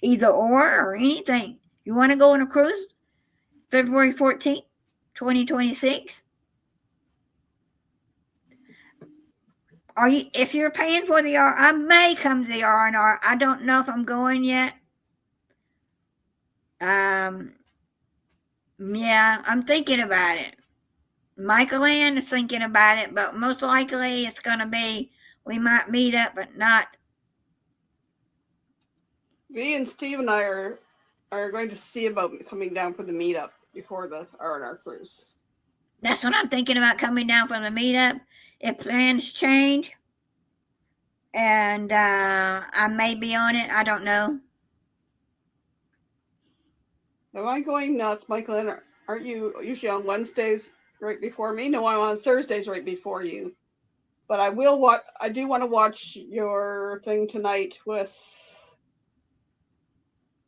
either or anything. You want to go on a cruise February 14th, 2026? If you're paying for the R, I may come to the R&R. I don't know if I'm going yet. Yeah, I'm thinking about it. Michael Ann is thinking about it, but most likely it's going to be, we might meet up, but not. Me and Steve and I are going to see about coming down for the meetup before the R&R cruise. That's what I'm thinking about, coming down for the meetup. If plans change, and I may be on it, I don't know. Am I going nuts, Michael Ann? Aren't you usually on Wednesdays right before me? No, I'm on Thursdays right before you. But I do want to watch your thing tonight with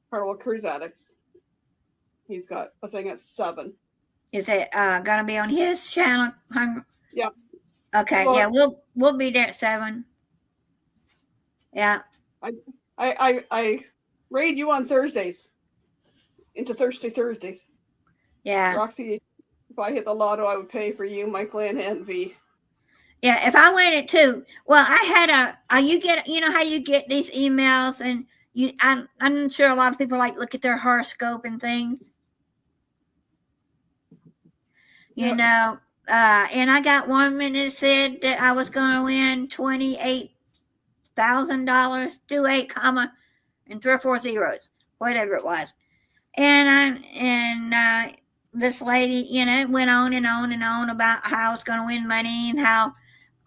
Carnival Cruise Addicts. He's got a thing at 7. Is it gonna be on his channel? Yeah. Okay. Well, yeah, we'll be there at 7. Yeah. I raid you on Thursdays into Thirsty Thursdays. Yeah. Roxy, if I hit the lotto, I would pay for you, Michael Ann, and V. Yeah, if I win it too. Well, I had how you get these emails, and I'm sure a lot of people look at their horoscope and things. And I got one minute that said that I was going to win $28,000, 28 comma and 3 or 4 zeros, whatever it was. And this lady, went on and on and on about how I was going to win money and how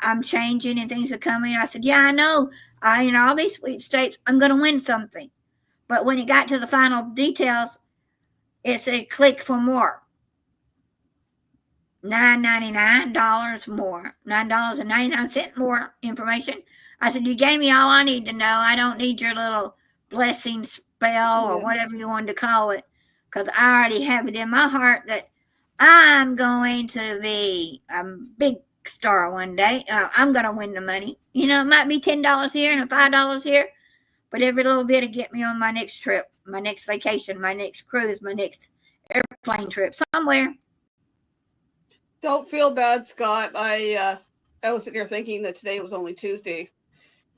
I'm changing and things are coming. I said, yeah, I know. All these sweet states, I'm going to win something. But when it got to the final details, it said click for more. $9.99 more, $9.99 more information. I said, you gave me all I need to know. I don't need your little blessing spell or whatever you wanted to call it, because I already have it in my heart that I'm going to be a big star one day. I'm going to win the money. You know, it might be $10 here and $5 here, but every little bit will get me on my next trip, my next vacation, my next cruise, my next airplane trip somewhere. Don't feel bad, Scott. I was sitting here thinking that today was only Tuesday,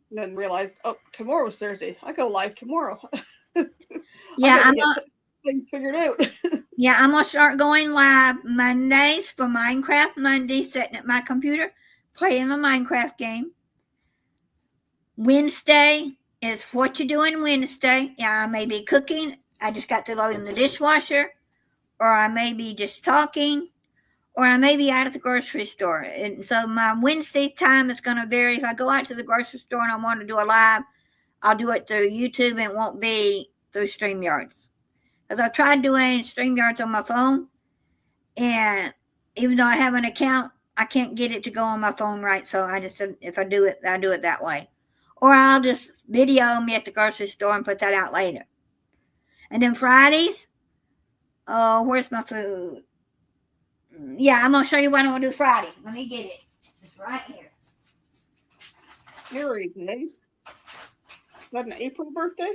and then realized, oh, tomorrow's Thursday. I go live tomorrow. Yeah, I'm gonna get things figured out. Yeah, I'm gonna start going live Mondays for Minecraft Monday, sitting at my computer, playing my Minecraft game. Wednesday is what you doing Wednesday. Yeah, I may be cooking. I just got to load in the dishwasher, or I may be just talking, or I may be out at the grocery store. And so my Wednesday time is going to vary. If I go out to the grocery store and I want to do a live, I'll do it through YouTube and it won't be through StreamYards. Because I've tried doing StreamYards on my phone, and even though I have an account, I can't get it to go on my phone right. So I just said, if I do it that way. Or I'll just video me at the grocery store and put that out later. And then Fridays, oh, where's my food? Yeah, I'm going to show you what I'm going to do Friday. Let me get it. It's right here. Aries, eh? Is that an April birthday?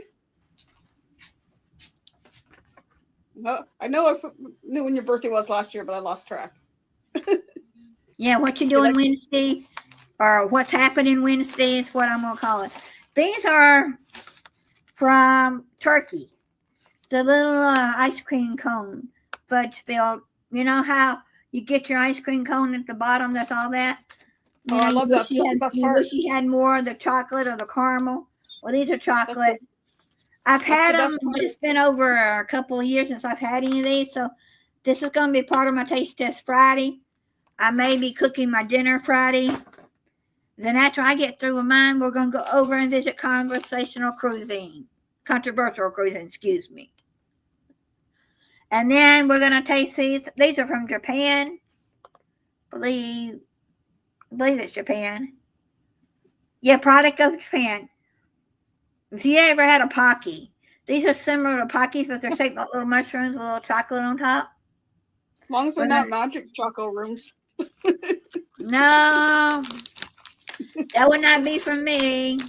No, I know I knew when your birthday was last year, but I lost track. Yeah, what you doing Wednesday, or what's happening Wednesday is what I'm going to call it. These are from Turkey. The little ice cream cone, fudge filled. You know how you get your ice cream cone at the bottom? That's all that. You I love that. You wish you had more of the chocolate or the caramel. Well, these are chocolate. I've had them, but it's been over a couple of years since I've had any of these. So this is going to be part of my taste test Friday. I may be cooking my dinner Friday. Then after I get through with mine, we're going to go over and visit controversial cruising. Excuse me. And then we're going to taste these. These are from Japan. I believe it's Japan. Yeah, product of Japan. If you ever had a Pocky, these are similar to Pockies, but they're shaped like little mushrooms with a little chocolate on top. As long as they're not magic choco rooms. No, that would not be for me.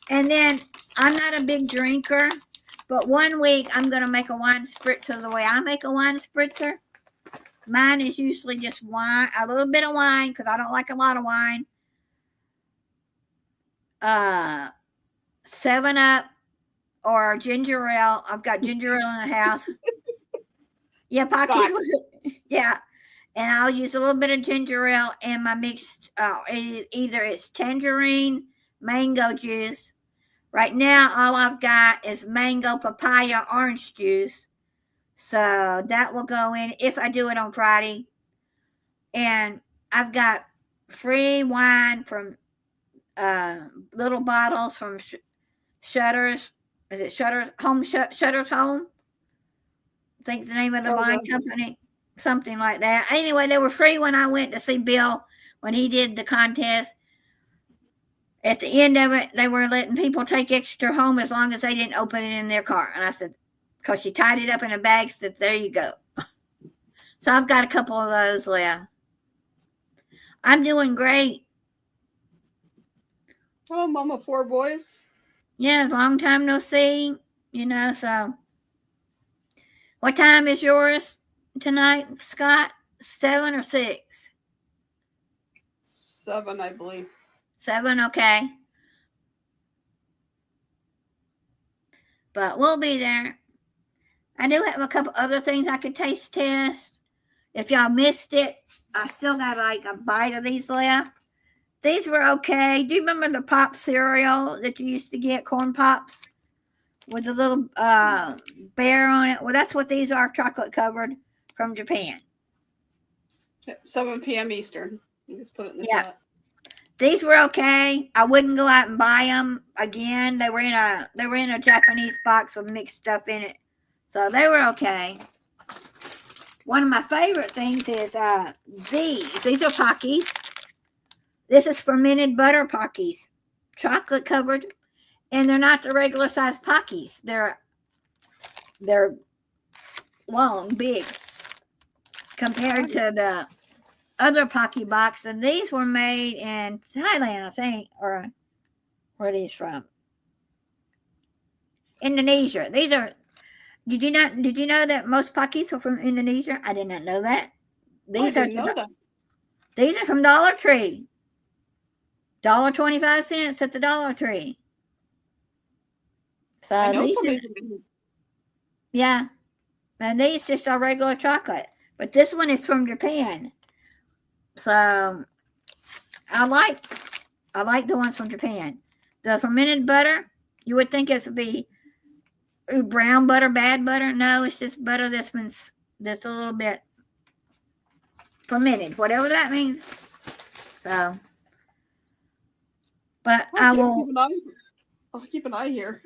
And then I'm not a big drinker, but one week I'm going to make a wine spritzer the way I make a wine spritzer. Mine is usually just wine, a little bit of wine, because I don't like a lot of wine. 7-Up or ginger ale. I've got ginger ale in the house. Yeah, Pocky. Yeah. And I'll use a little bit of ginger ale and my mixed, either it's tangerine, mango juice. Right now, all I've got is mango, papaya, orange juice. So that will go in if I do it on Friday. And I've got free wine from little bottles from Shutters. Is it Shutters Home? Shutters Home? I think it's the name of the wine company. Something like that. Anyway, they were free when I went to see Bill when he did the contest. At the end of it, they were letting people take extra home as long as they didn't open it in their car. And I said, because she tied it up in a bag, said, there you go. So I've got a couple of those left. I'm doing great. Oh, mom of 4 boys. Yeah, long time no see. You know, so. What time is yours tonight, Scott? 7 or 6? 7, I believe. 7, okay. But we'll be there. I do have a couple other things I could taste test. If y'all missed it, I still got like a bite of these left. These were okay. Do you remember the pop cereal that you used to get, corn pops, with the little bear on it? Well, that's what these are, chocolate covered, from Japan. 7 p.m. Eastern. You just put it in the chat. These were okay. I wouldn't go out and buy them again. They were in a Japanese box with mixed stuff in it, so they were okay. One of my favorite things is these. These are Pockies. This is fermented butter Pockies. chocolate covered, and they're not the regular size Pockies. They're long, big compared to the other Pocky box, and these were made in Thailand, I think, or where are these from? Indonesia. These are. Did you know that most Pockies are from Indonesia? I did not know that. I didn't know that. These are from Dollar Tree. $1.25 at the Dollar Tree. So I know these somebody. yeah, and these just are regular chocolate, but this one is from Japan. So I like the ones from Japan. The fermented butter, you would think it would be brown butter, bad butter. No, it's just butter that's a little bit fermented, whatever that means. So, but I'll keep an eye here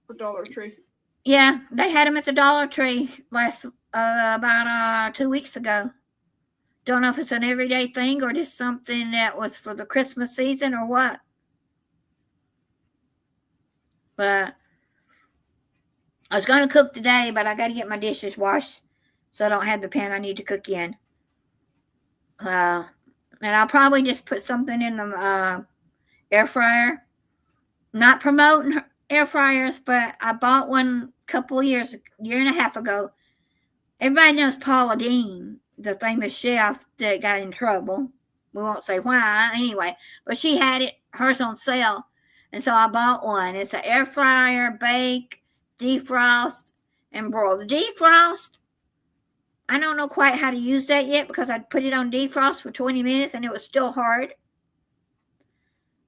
for Dollar Tree. Yeah, they had them at the Dollar Tree about 2 weeks ago. Don't know if it's an everyday thing or just something that was for the Christmas season or what. But I was going to cook today, but I got to get my dishes washed, so I don't have the pan I need to cook in. And I'll probably just put something in the air fryer. Not promoting air fryers, but I bought one a year and a half ago. Everybody knows Paula Deen, the famous chef that got in trouble. We won't say why anyway, but she had hers on sale, and so I bought one. It's an air fryer, bake, defrost, and broil. The defrost, I don't know quite how to use that yet because I put it on defrost for 20 minutes and it was still hard.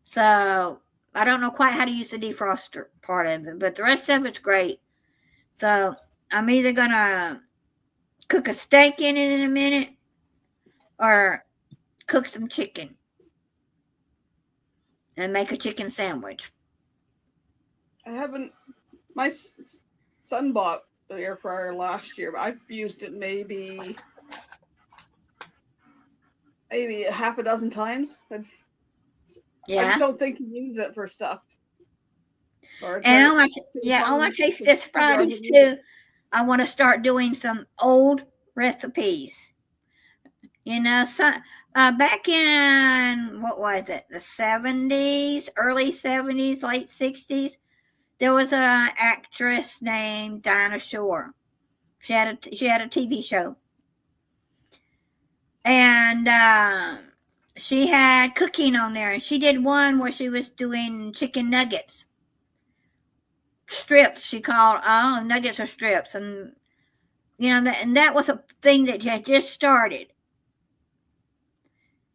So I don't know quite how to use the defroster part of it, but the rest of it's great. So I'm either going to cook a steak in it in a minute or cook some chicken and make a chicken sandwich. My son bought an air fryer last year, but I've used it maybe a half a dozen times. I just don't think you use it for stuff. And on my Taste This Fridays too, I want to start doing some old recipes. You know, back in, what was it, the 70s, early 70s, late 60s, there was an actress named Dinah Shore. She had a TV show. And she had cooking on there. And she did one where she was doing chicken nuggets. Strips, she called, nuggets or strips. And, you know, that was a thing that had just started,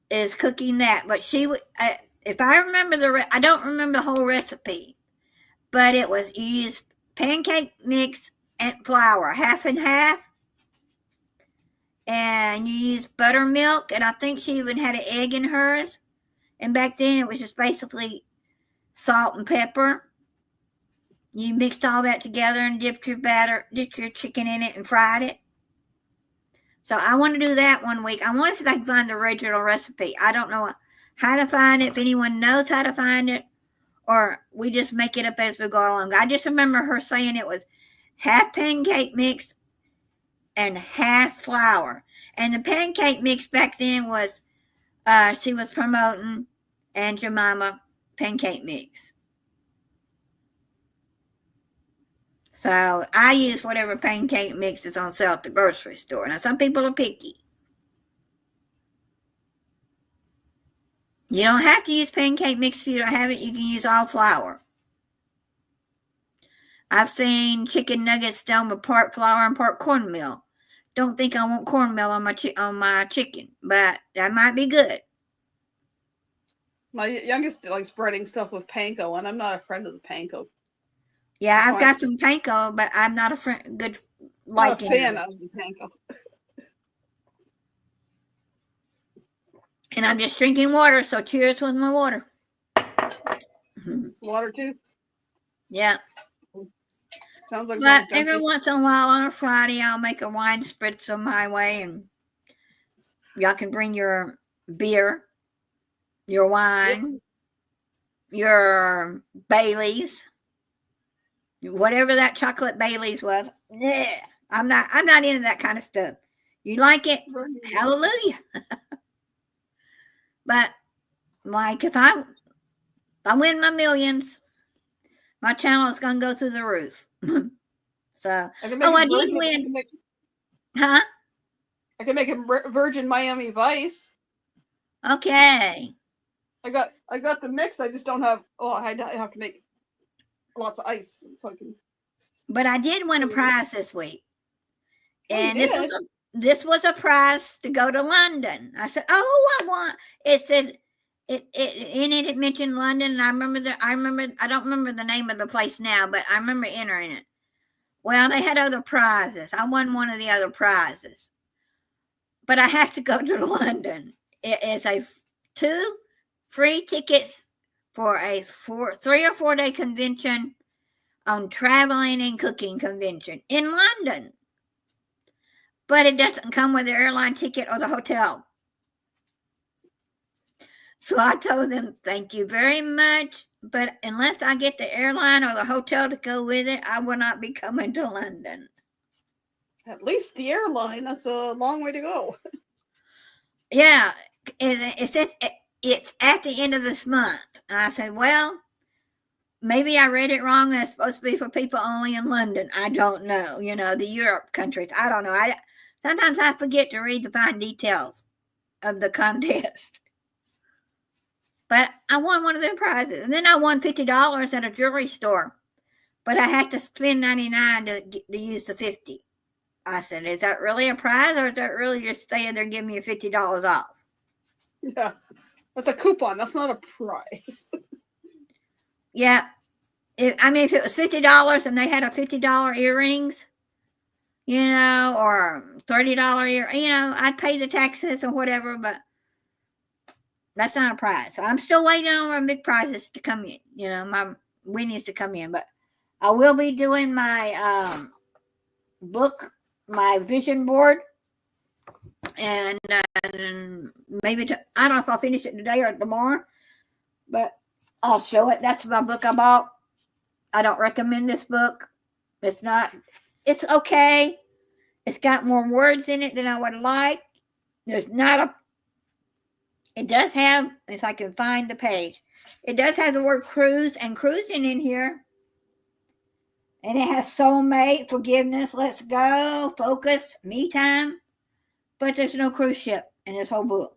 is cooking that. But she would, if I remember I don't remember the whole recipe, but it was, you use pancake mix and flour, half and half. And you use buttermilk, and I think she even had an egg in hers. And back then it was just basically salt and pepper. You mixed all that together and dipped your chicken in it and fried it. So I want to do that one week. I want to see if I can find the original recipe. I don't know how to find it, if anyone knows how to find it, or we just make it up as we go along. I just remember her saying it was half pancake mix and half flour. And the pancake mix back then was, she was promoting Aunt Jemima pancake mix. So I use whatever pancake mix is on sale at the grocery store. Now, some people are picky. You don't have to use pancake mix if you don't have it. You can use all flour. I've seen chicken nuggets done with part flour and part cornmeal. Don't think I want cornmeal on my chicken, but that might be good. My youngest likes breading stuff with panko, and I'm not a friend of the panko. Yeah, I've got some panko, but I'm not a fan of the panko. And I'm just drinking water, so cheers with my water. Water too? Yeah. Sounds like. But every once in a while on a Friday, I'll make a wine spritzer my way, and y'all can bring your beer, your wine. your Baileys, whatever that chocolate Baileys was. Nah, I'm not into that kind of stuff. You like it? Hallelujah. But like if I win my millions, my channel is gonna go through the roof. So I did win. Huh? I can make a Virgin Miami Vice. Okay. I got the mix. I just don't have. Oh, I have to make lots of ice so I can. But I did win a prize this week, and this was a prize to go to London. I said, "Oh, I want." It said it mentioned London, and I don't remember the name of the place now, but I remember entering it. Well, they had other prizes. I won one of the other prizes, but I have to go to London. It is 2 free tickets for a 3 or 4 day convention on traveling and cooking convention in London. But it doesn't come with the airline ticket or the hotel. So I told them, thank you very much, but unless I get the airline or the hotel to go with it, I will not be coming to London. At least the airline, that's a long way to go. Yeah, it's at the end of this month. And I said, well, maybe I read it wrong. It's supposed to be for people only in London. I don't know. The Europe countries. I don't know. Sometimes I forget to read the fine details of the contest. But I won one of their prizes. And then I won $50 at a jewelry store. But I had to spend $99 to use the $50. I said, is that really a prize, or is that really just saying they're giving me $50 off? Yeah, that's a coupon. That's not a prize. Yeah. If it was $50 and they had a $50 earrings, or $30 I'd pay the taxes or whatever, but that's not a prize. So I'm still waiting on my big prizes to come in, my winnings to come in. But I will be doing my book, my vision board, and maybe I don't know if I'll finish it today or tomorrow, but I'll show it. That's my book I bought. I don't recommend this book. It's okay. It's got more words in it than I would like. It does have, if I can find the page, it does have the word cruise and cruising in here. And it has soulmate, forgiveness, let's go, focus, me time. But there's no cruise ship in this whole book.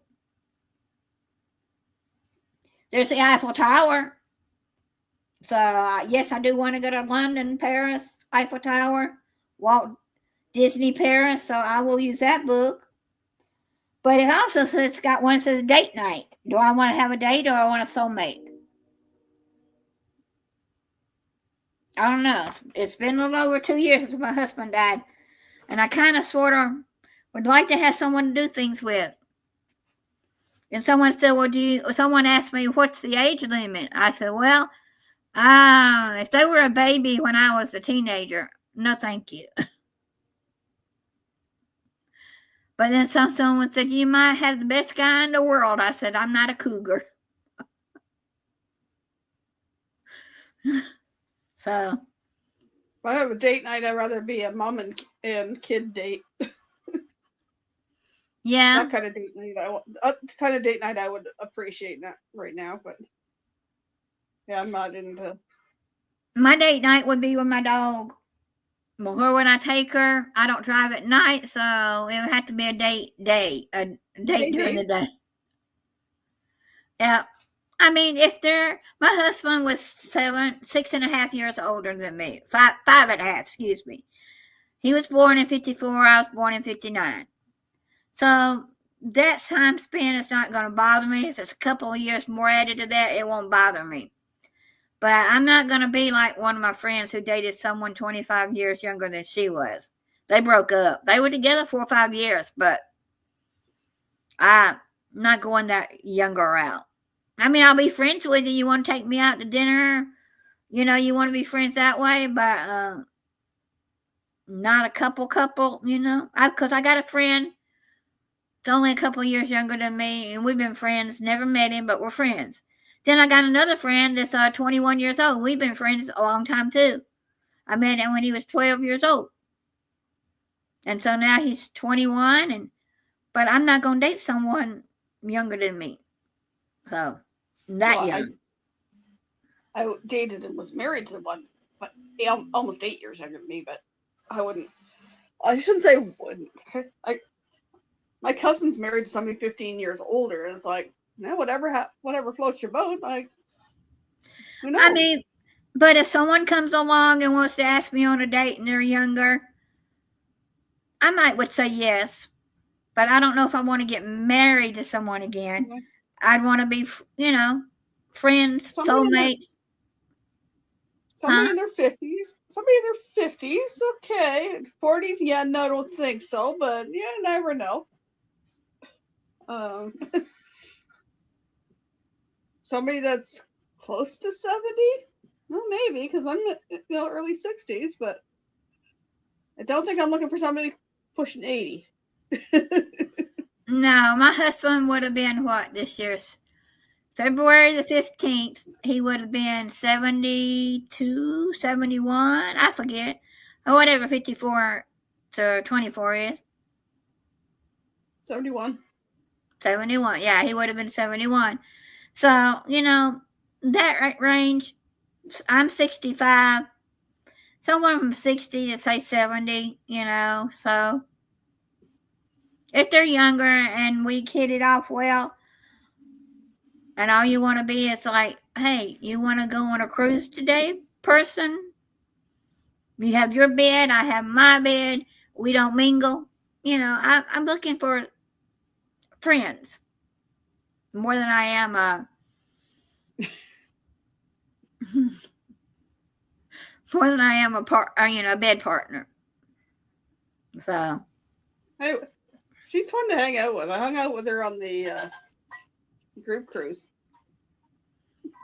There's the Eiffel Tower. So, yes, I do want to go to London, Paris, Eiffel Tower, Walt Disney Paris. So I will use that book. But it also says it's got one that says date night. Do I want to have a date or I want a soulmate? I don't know. It's been a little over 2 years since my husband died. And I kind of sort of would like to have someone to do things with. And someone said, someone asked me, what's the age limit? I said, well, if they were a baby when I was a teenager, no thank you. But then someone said, you might have the best guy in the world. I said, I'm not a cougar. So. If I have a date night, I'd rather be a mom and kid date. Yeah. That kind of date night I would appreciate that right now, but yeah, I'm not into. My date night would be with my dog. When I take her, I don't drive at night, so it would have to be a date during the day. Yeah. My husband was 6.5 years older than me. 5.5, excuse me. He was born in 54, I was born in 59. So that time span is not going to bother me. If it's a couple of years more added to that, it won't bother me. But I'm not going to be like one of my friends who dated someone 25 years younger than she was. They broke up. They were together 4 or 5 years, but I'm not going that younger route. I'll be friends with you. You want to take me out to dinner? You want to be friends that way, but not a couple, because I got a friend. It's only a couple of years younger than me, and we've been friends. Never met him, but we're friends. Then I got another friend that's 21 years old. We've been friends a long time too. I met him when he was 12 years old. And so now he's 21, but I'm not going to date someone younger than me. So, that Well, young. I dated and was married to one, but almost 8 years younger than me. But I shouldn't say wouldn't. My cousin's married to somebody 15 years older, and it's like, no, whatever floats your boat. Like, who knows? I mean, but if someone comes along and wants to ask me on a date and they're younger, I would say yes. But I don't know if I want to get married to someone again. Okay. I'd want to be, friends, soulmates. Somebody in their 50s. Somebody in their 50s, okay. 40s, yeah, no, I don't think so, but yeah, never know. Somebody that's close to 70? Well, maybe, because I'm early 60s, but I don't think I'm looking for somebody pushing 80. No, my husband would have been what this year's February the 15th. He would have been 72, 71, I forget, or whatever 54 to 24 is. 71. 71, yeah, he would have been 71. So, that range, I'm 65, someone from 60 to say 70, so if they're younger and we hit it off well, and all you want to be is like, hey, you want to go on a cruise today, person? You have your bed, I have my bed, we don't mingle. I'm looking for friends more than I am more than I am a bed partner. So, hey, she's fun to hang out with. I hung out with her on the group cruise.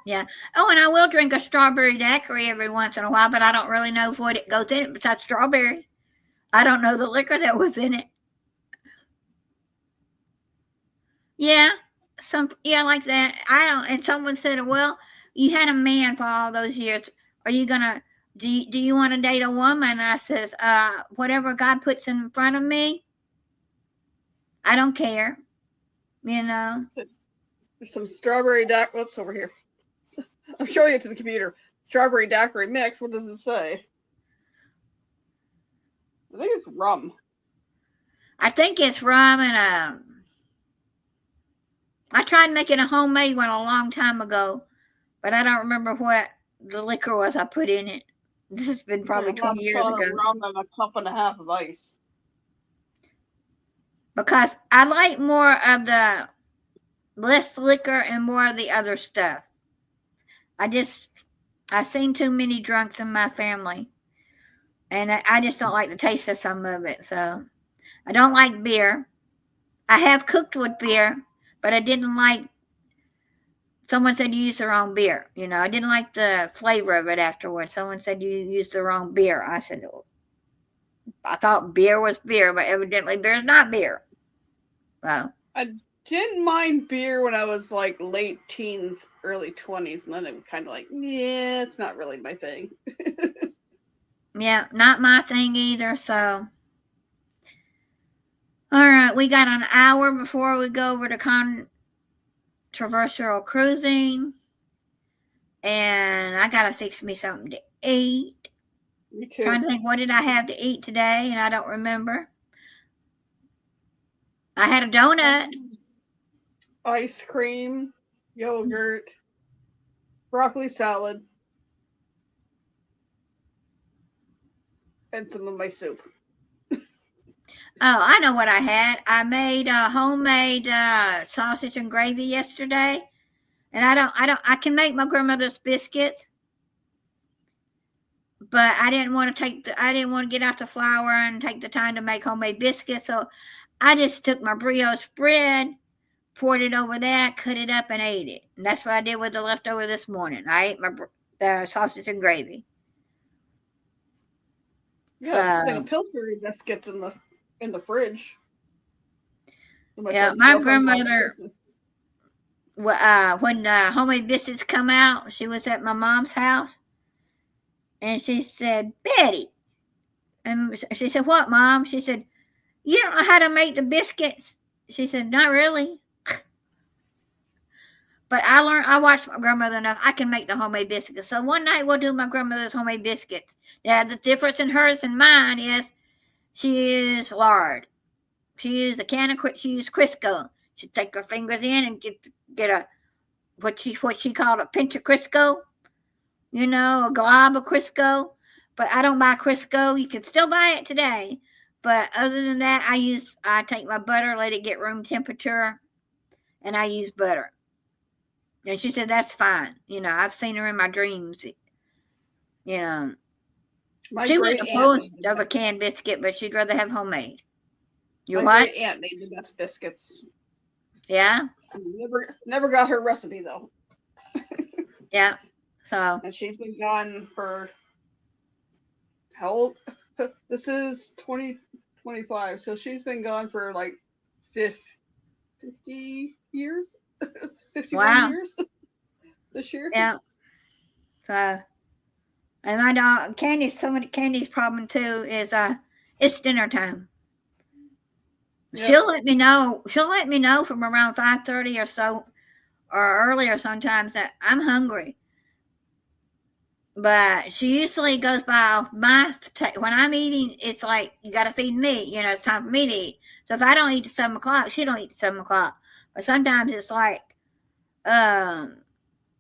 Yeah. Oh, and I will drink a strawberry daiquiri every once in a while, but I don't really know what it goes in it besides strawberry. I don't know the liquor that was in it. Yeah, like that. I don't. And someone said, "Well, you had a man for all those years. Are you gonna? Do you want to date a woman?" I says, "Whatever God puts in front of me, I don't care." There's some strawberry daiquiri. Oops, over here. I'm showing it to the computer. Strawberry daiquiri mix. What does it say? I think it's rum. I think it's rum and I tried making a homemade one a long time ago, but I don't remember what the liquor was I put in it. This has been probably 20 years ago. Rum and a cup and a half of ice. Because I like more of the less liquor and more of the other stuff. I've seen too many drunks in my family, and I just don't like the taste of some of it. So I don't like beer. I have cooked with beer, but I didn't like. Someone said you used the wrong beer. I didn't like the flavor of it afterwards. Someone said you used the wrong beer. I said, I thought beer was beer, but evidently beer is not beer. Well, I didn't mind beer when I was like late teens, early 20s, and then it was kind of like, yeah, it's not really my thing. Yeah, not my thing either. So, all right, we got an hour before we go over to controversial cruising, and I gotta fix me something to eat. Me too. Trying to think, what did I have to eat today, and I don't remember. I had a donut. Ice cream, yogurt, broccoli salad, and some of my soup. Oh, I know what I had. I made homemade sausage and gravy yesterday, and I can make my grandmother's biscuits, but I didn't want to get out the flour and take the time to make homemade biscuits, so I just took my brioche bread, poured it over that, cut it up, and ate it. And that's what I did with the leftover this morning. I ate my sausage and gravy. Yeah, thing of Pillsbury biscuits in the fridge. Yeah, my grandmother. when homemade biscuits come out, she was at my mom's house, and she said, "Betty," and she said, "What, Mom?" She said, "You don't know how to make the biscuits." She said, "Not really." But I watched my grandmother enough. I can make the homemade biscuits. So one night we'll do my grandmother's homemade biscuits. Now, the difference in hers and mine is she is lard. She used she used Crisco. She'd take her fingers in and get a, what she called a pinch of Crisco, a glob of Crisco. But I don't buy Crisco. You can still buy it today. But other than that, I take my butter, let it get room temperature, and I use butter. And she said, that's fine. I've seen her in my dreams. She wouldn't oppose of a canned biscuit, but she'd rather have homemade. My great aunt made the best biscuits. Yeah? Never got her recipe, though. Yeah. So. And she's been gone for, how old? This is 2025. So she's been gone for like 50 years. 51 years this year. Yeah. So, and my dog Candy's problem too is it's dinner time. Yep. She'll let me know from around 5:30 or so, or earlier sometimes, that I'm hungry. But she usually goes by when I'm eating. It's like, you got to feed me. It's time for me to eat. So if I don't eat at 7 o'clock, she don't eat at 7 o'clock. But sometimes it's like,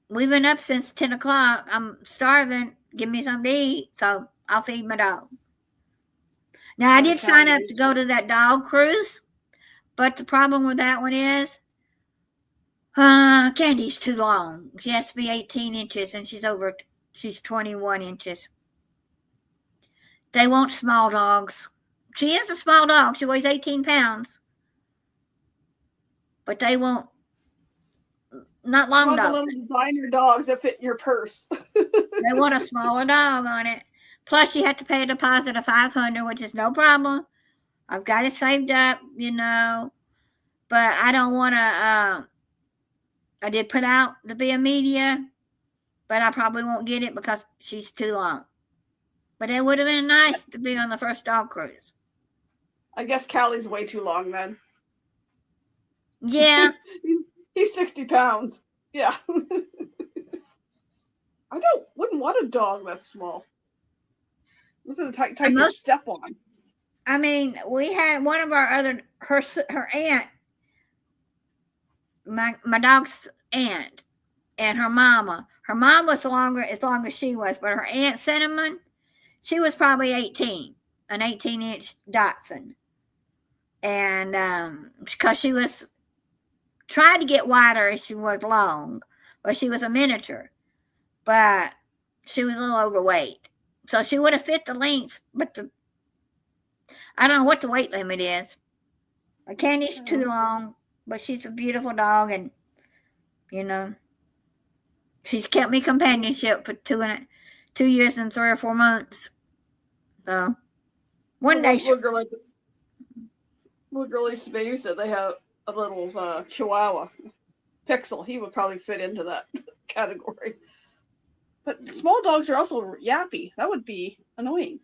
we've been up since 10 o'clock. I'm starving. Give me something to eat. So I'll feed my dog. Now, I did sign up to go to that dog cruise, but the problem with that one is Candy's too long. She has to be 18 inches, and she's 21 inches. They want small dogs. She is a small dog. She weighs 18 pounds. But they won't. Not long dogs. The little designer dogs that fit in your purse. They want a smaller dog on it. Plus, you have to pay a deposit of $500, which is no problem. I've got it saved up, But I don't want to. I did put out to be a media, but I probably won't get it because she's too long. But it would have been nice to be on the first dog cruise. I guess Callie's way too long then. Yeah. He's 60 pounds. Yeah. I wouldn't want a dog that's small. This is a type to step on. I mean, we had one of our her aunt, my dog's aunt, and her mama. Her mom was longer as long as she was, but her aunt Cinnamon, she was probably 18, an 18-inch Dachshund. And because she was tried to get wider as she was long, but she was a miniature, but she was a little overweight. So she would have fit the length, but I don't know what the weight limit is. But Candy's too long, but she's a beautiful dog, and she's kept me companionship for 2 years and 3 or 4 months. So one day, little girl used to babysit. They have a little Chihuahua, Pixel. He would probably fit into that category. But small dogs are also yappy. That would be annoying.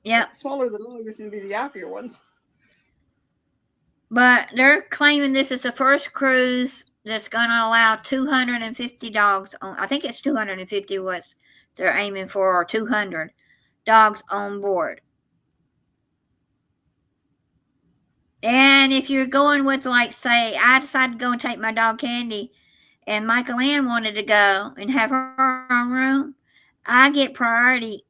Yeah. Smaller the dogs seem to be the yappier ones. But they're claiming this is the first cruise that's going to allow 250 dogs on. I think it's 250 what they're aiming for, or 200 dogs on board. And if you're going with, like, say, I decided to go and take my dog Candy, and Michael Ann wanted to go and have her own room, I get priority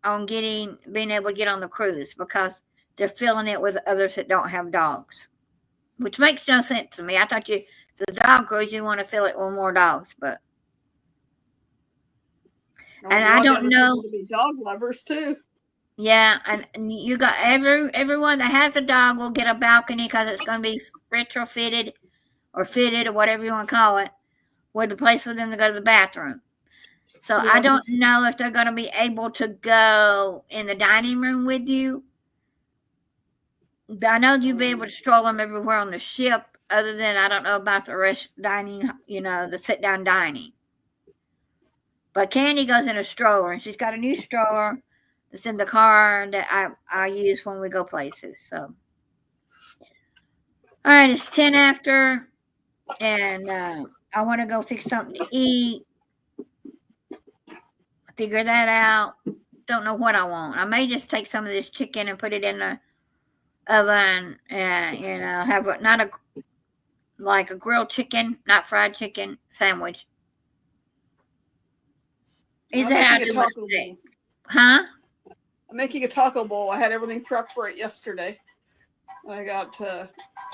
on being able to get on the cruise because they're filling it with others that don't have dogs, which makes no sense to me. I thought the dog cruise, you want to fill it with more dogs, but. And I don't know. Dog lovers too. Yeah, and you got everyone that has a dog will get a balcony because it's going to be retrofitted or fitted or whatever you want to call it, with a place for them to go to the bathroom. So yeah. I don't know if they're going to be able to go in the dining room with you. I know you'll be able to stroll them everywhere on the ship other than I don't know about the rest dining, the sit down dining. But Candy goes in a stroller, and she's got a new stroller that's in the car that I use when we go places. So, all right, it's 10 after, and I want to go fix something to eat. Figure that out. Don't know what I want. I may just take some of this chicken and put it in the oven, and have like a grilled chicken, not fried chicken sandwich. Is I'm that how I making a do taco it? bowl. Huh? I'm making a taco bowl. I had everything prepped for it yesterday. I got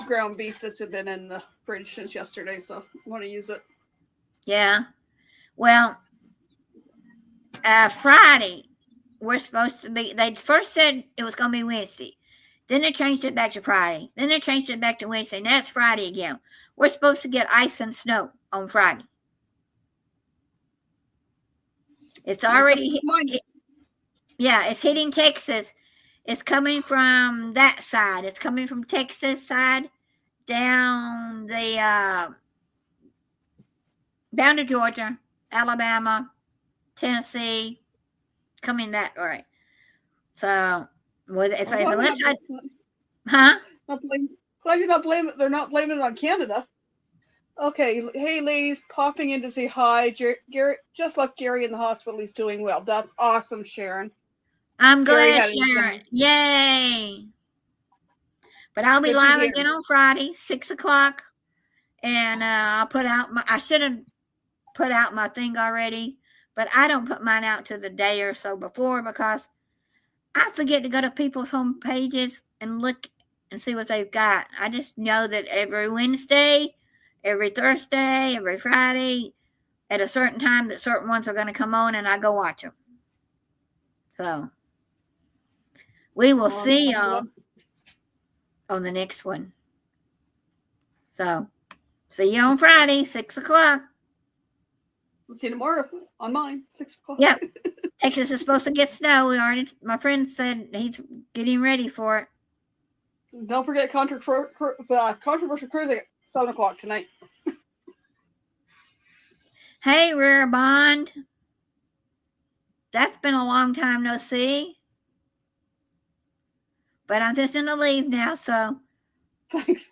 ground beef that's been in the fridge since yesterday, so I want to use it. Yeah. Well, Friday, we're supposed to be, they first said it was going to be Wednesday. Then they changed it back to Friday. Then they changed it back to Wednesday. Now it's Friday again. We're supposed to get ice and snow on Friday. It's already, it's hitting Texas. It's coming from that side. It's coming from Texas side down the, down to Georgia, Alabama, Tennessee, coming that way. So, if unless I, huh? Glad you're not blaming. They're not blaming it on Canada. Okay, hey ladies, popping in to say hi. Gary, just left Gary in the hospital. He's doing well. That's awesome, Sharon. I'm glad, Sharon. Yay! But I'll be live again on Friday, 6:00, and I'll put out my. I should have put out my thing already, but I don't put mine out to the day or so before because I forget to go to people's home pages and look and see what they've got. I just know that every Wednesday, every Thursday, every Friday, at a certain time that certain ones are going to come on, and I go watch them. So we will see y'all on the next one. So see you on Friday, 6:00. We'll see you tomorrow on mine, 6:00. Yep. Texas is supposed to get snow. My friend said he's getting ready for it. Don't forget controversial cruising at 7:00 tonight. Hey, Rare Bond. That's been a long time no see. But I'm just going to leave now, so. Thanks.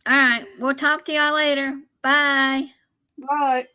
All right. We'll talk to y'all later. Bye. Bye.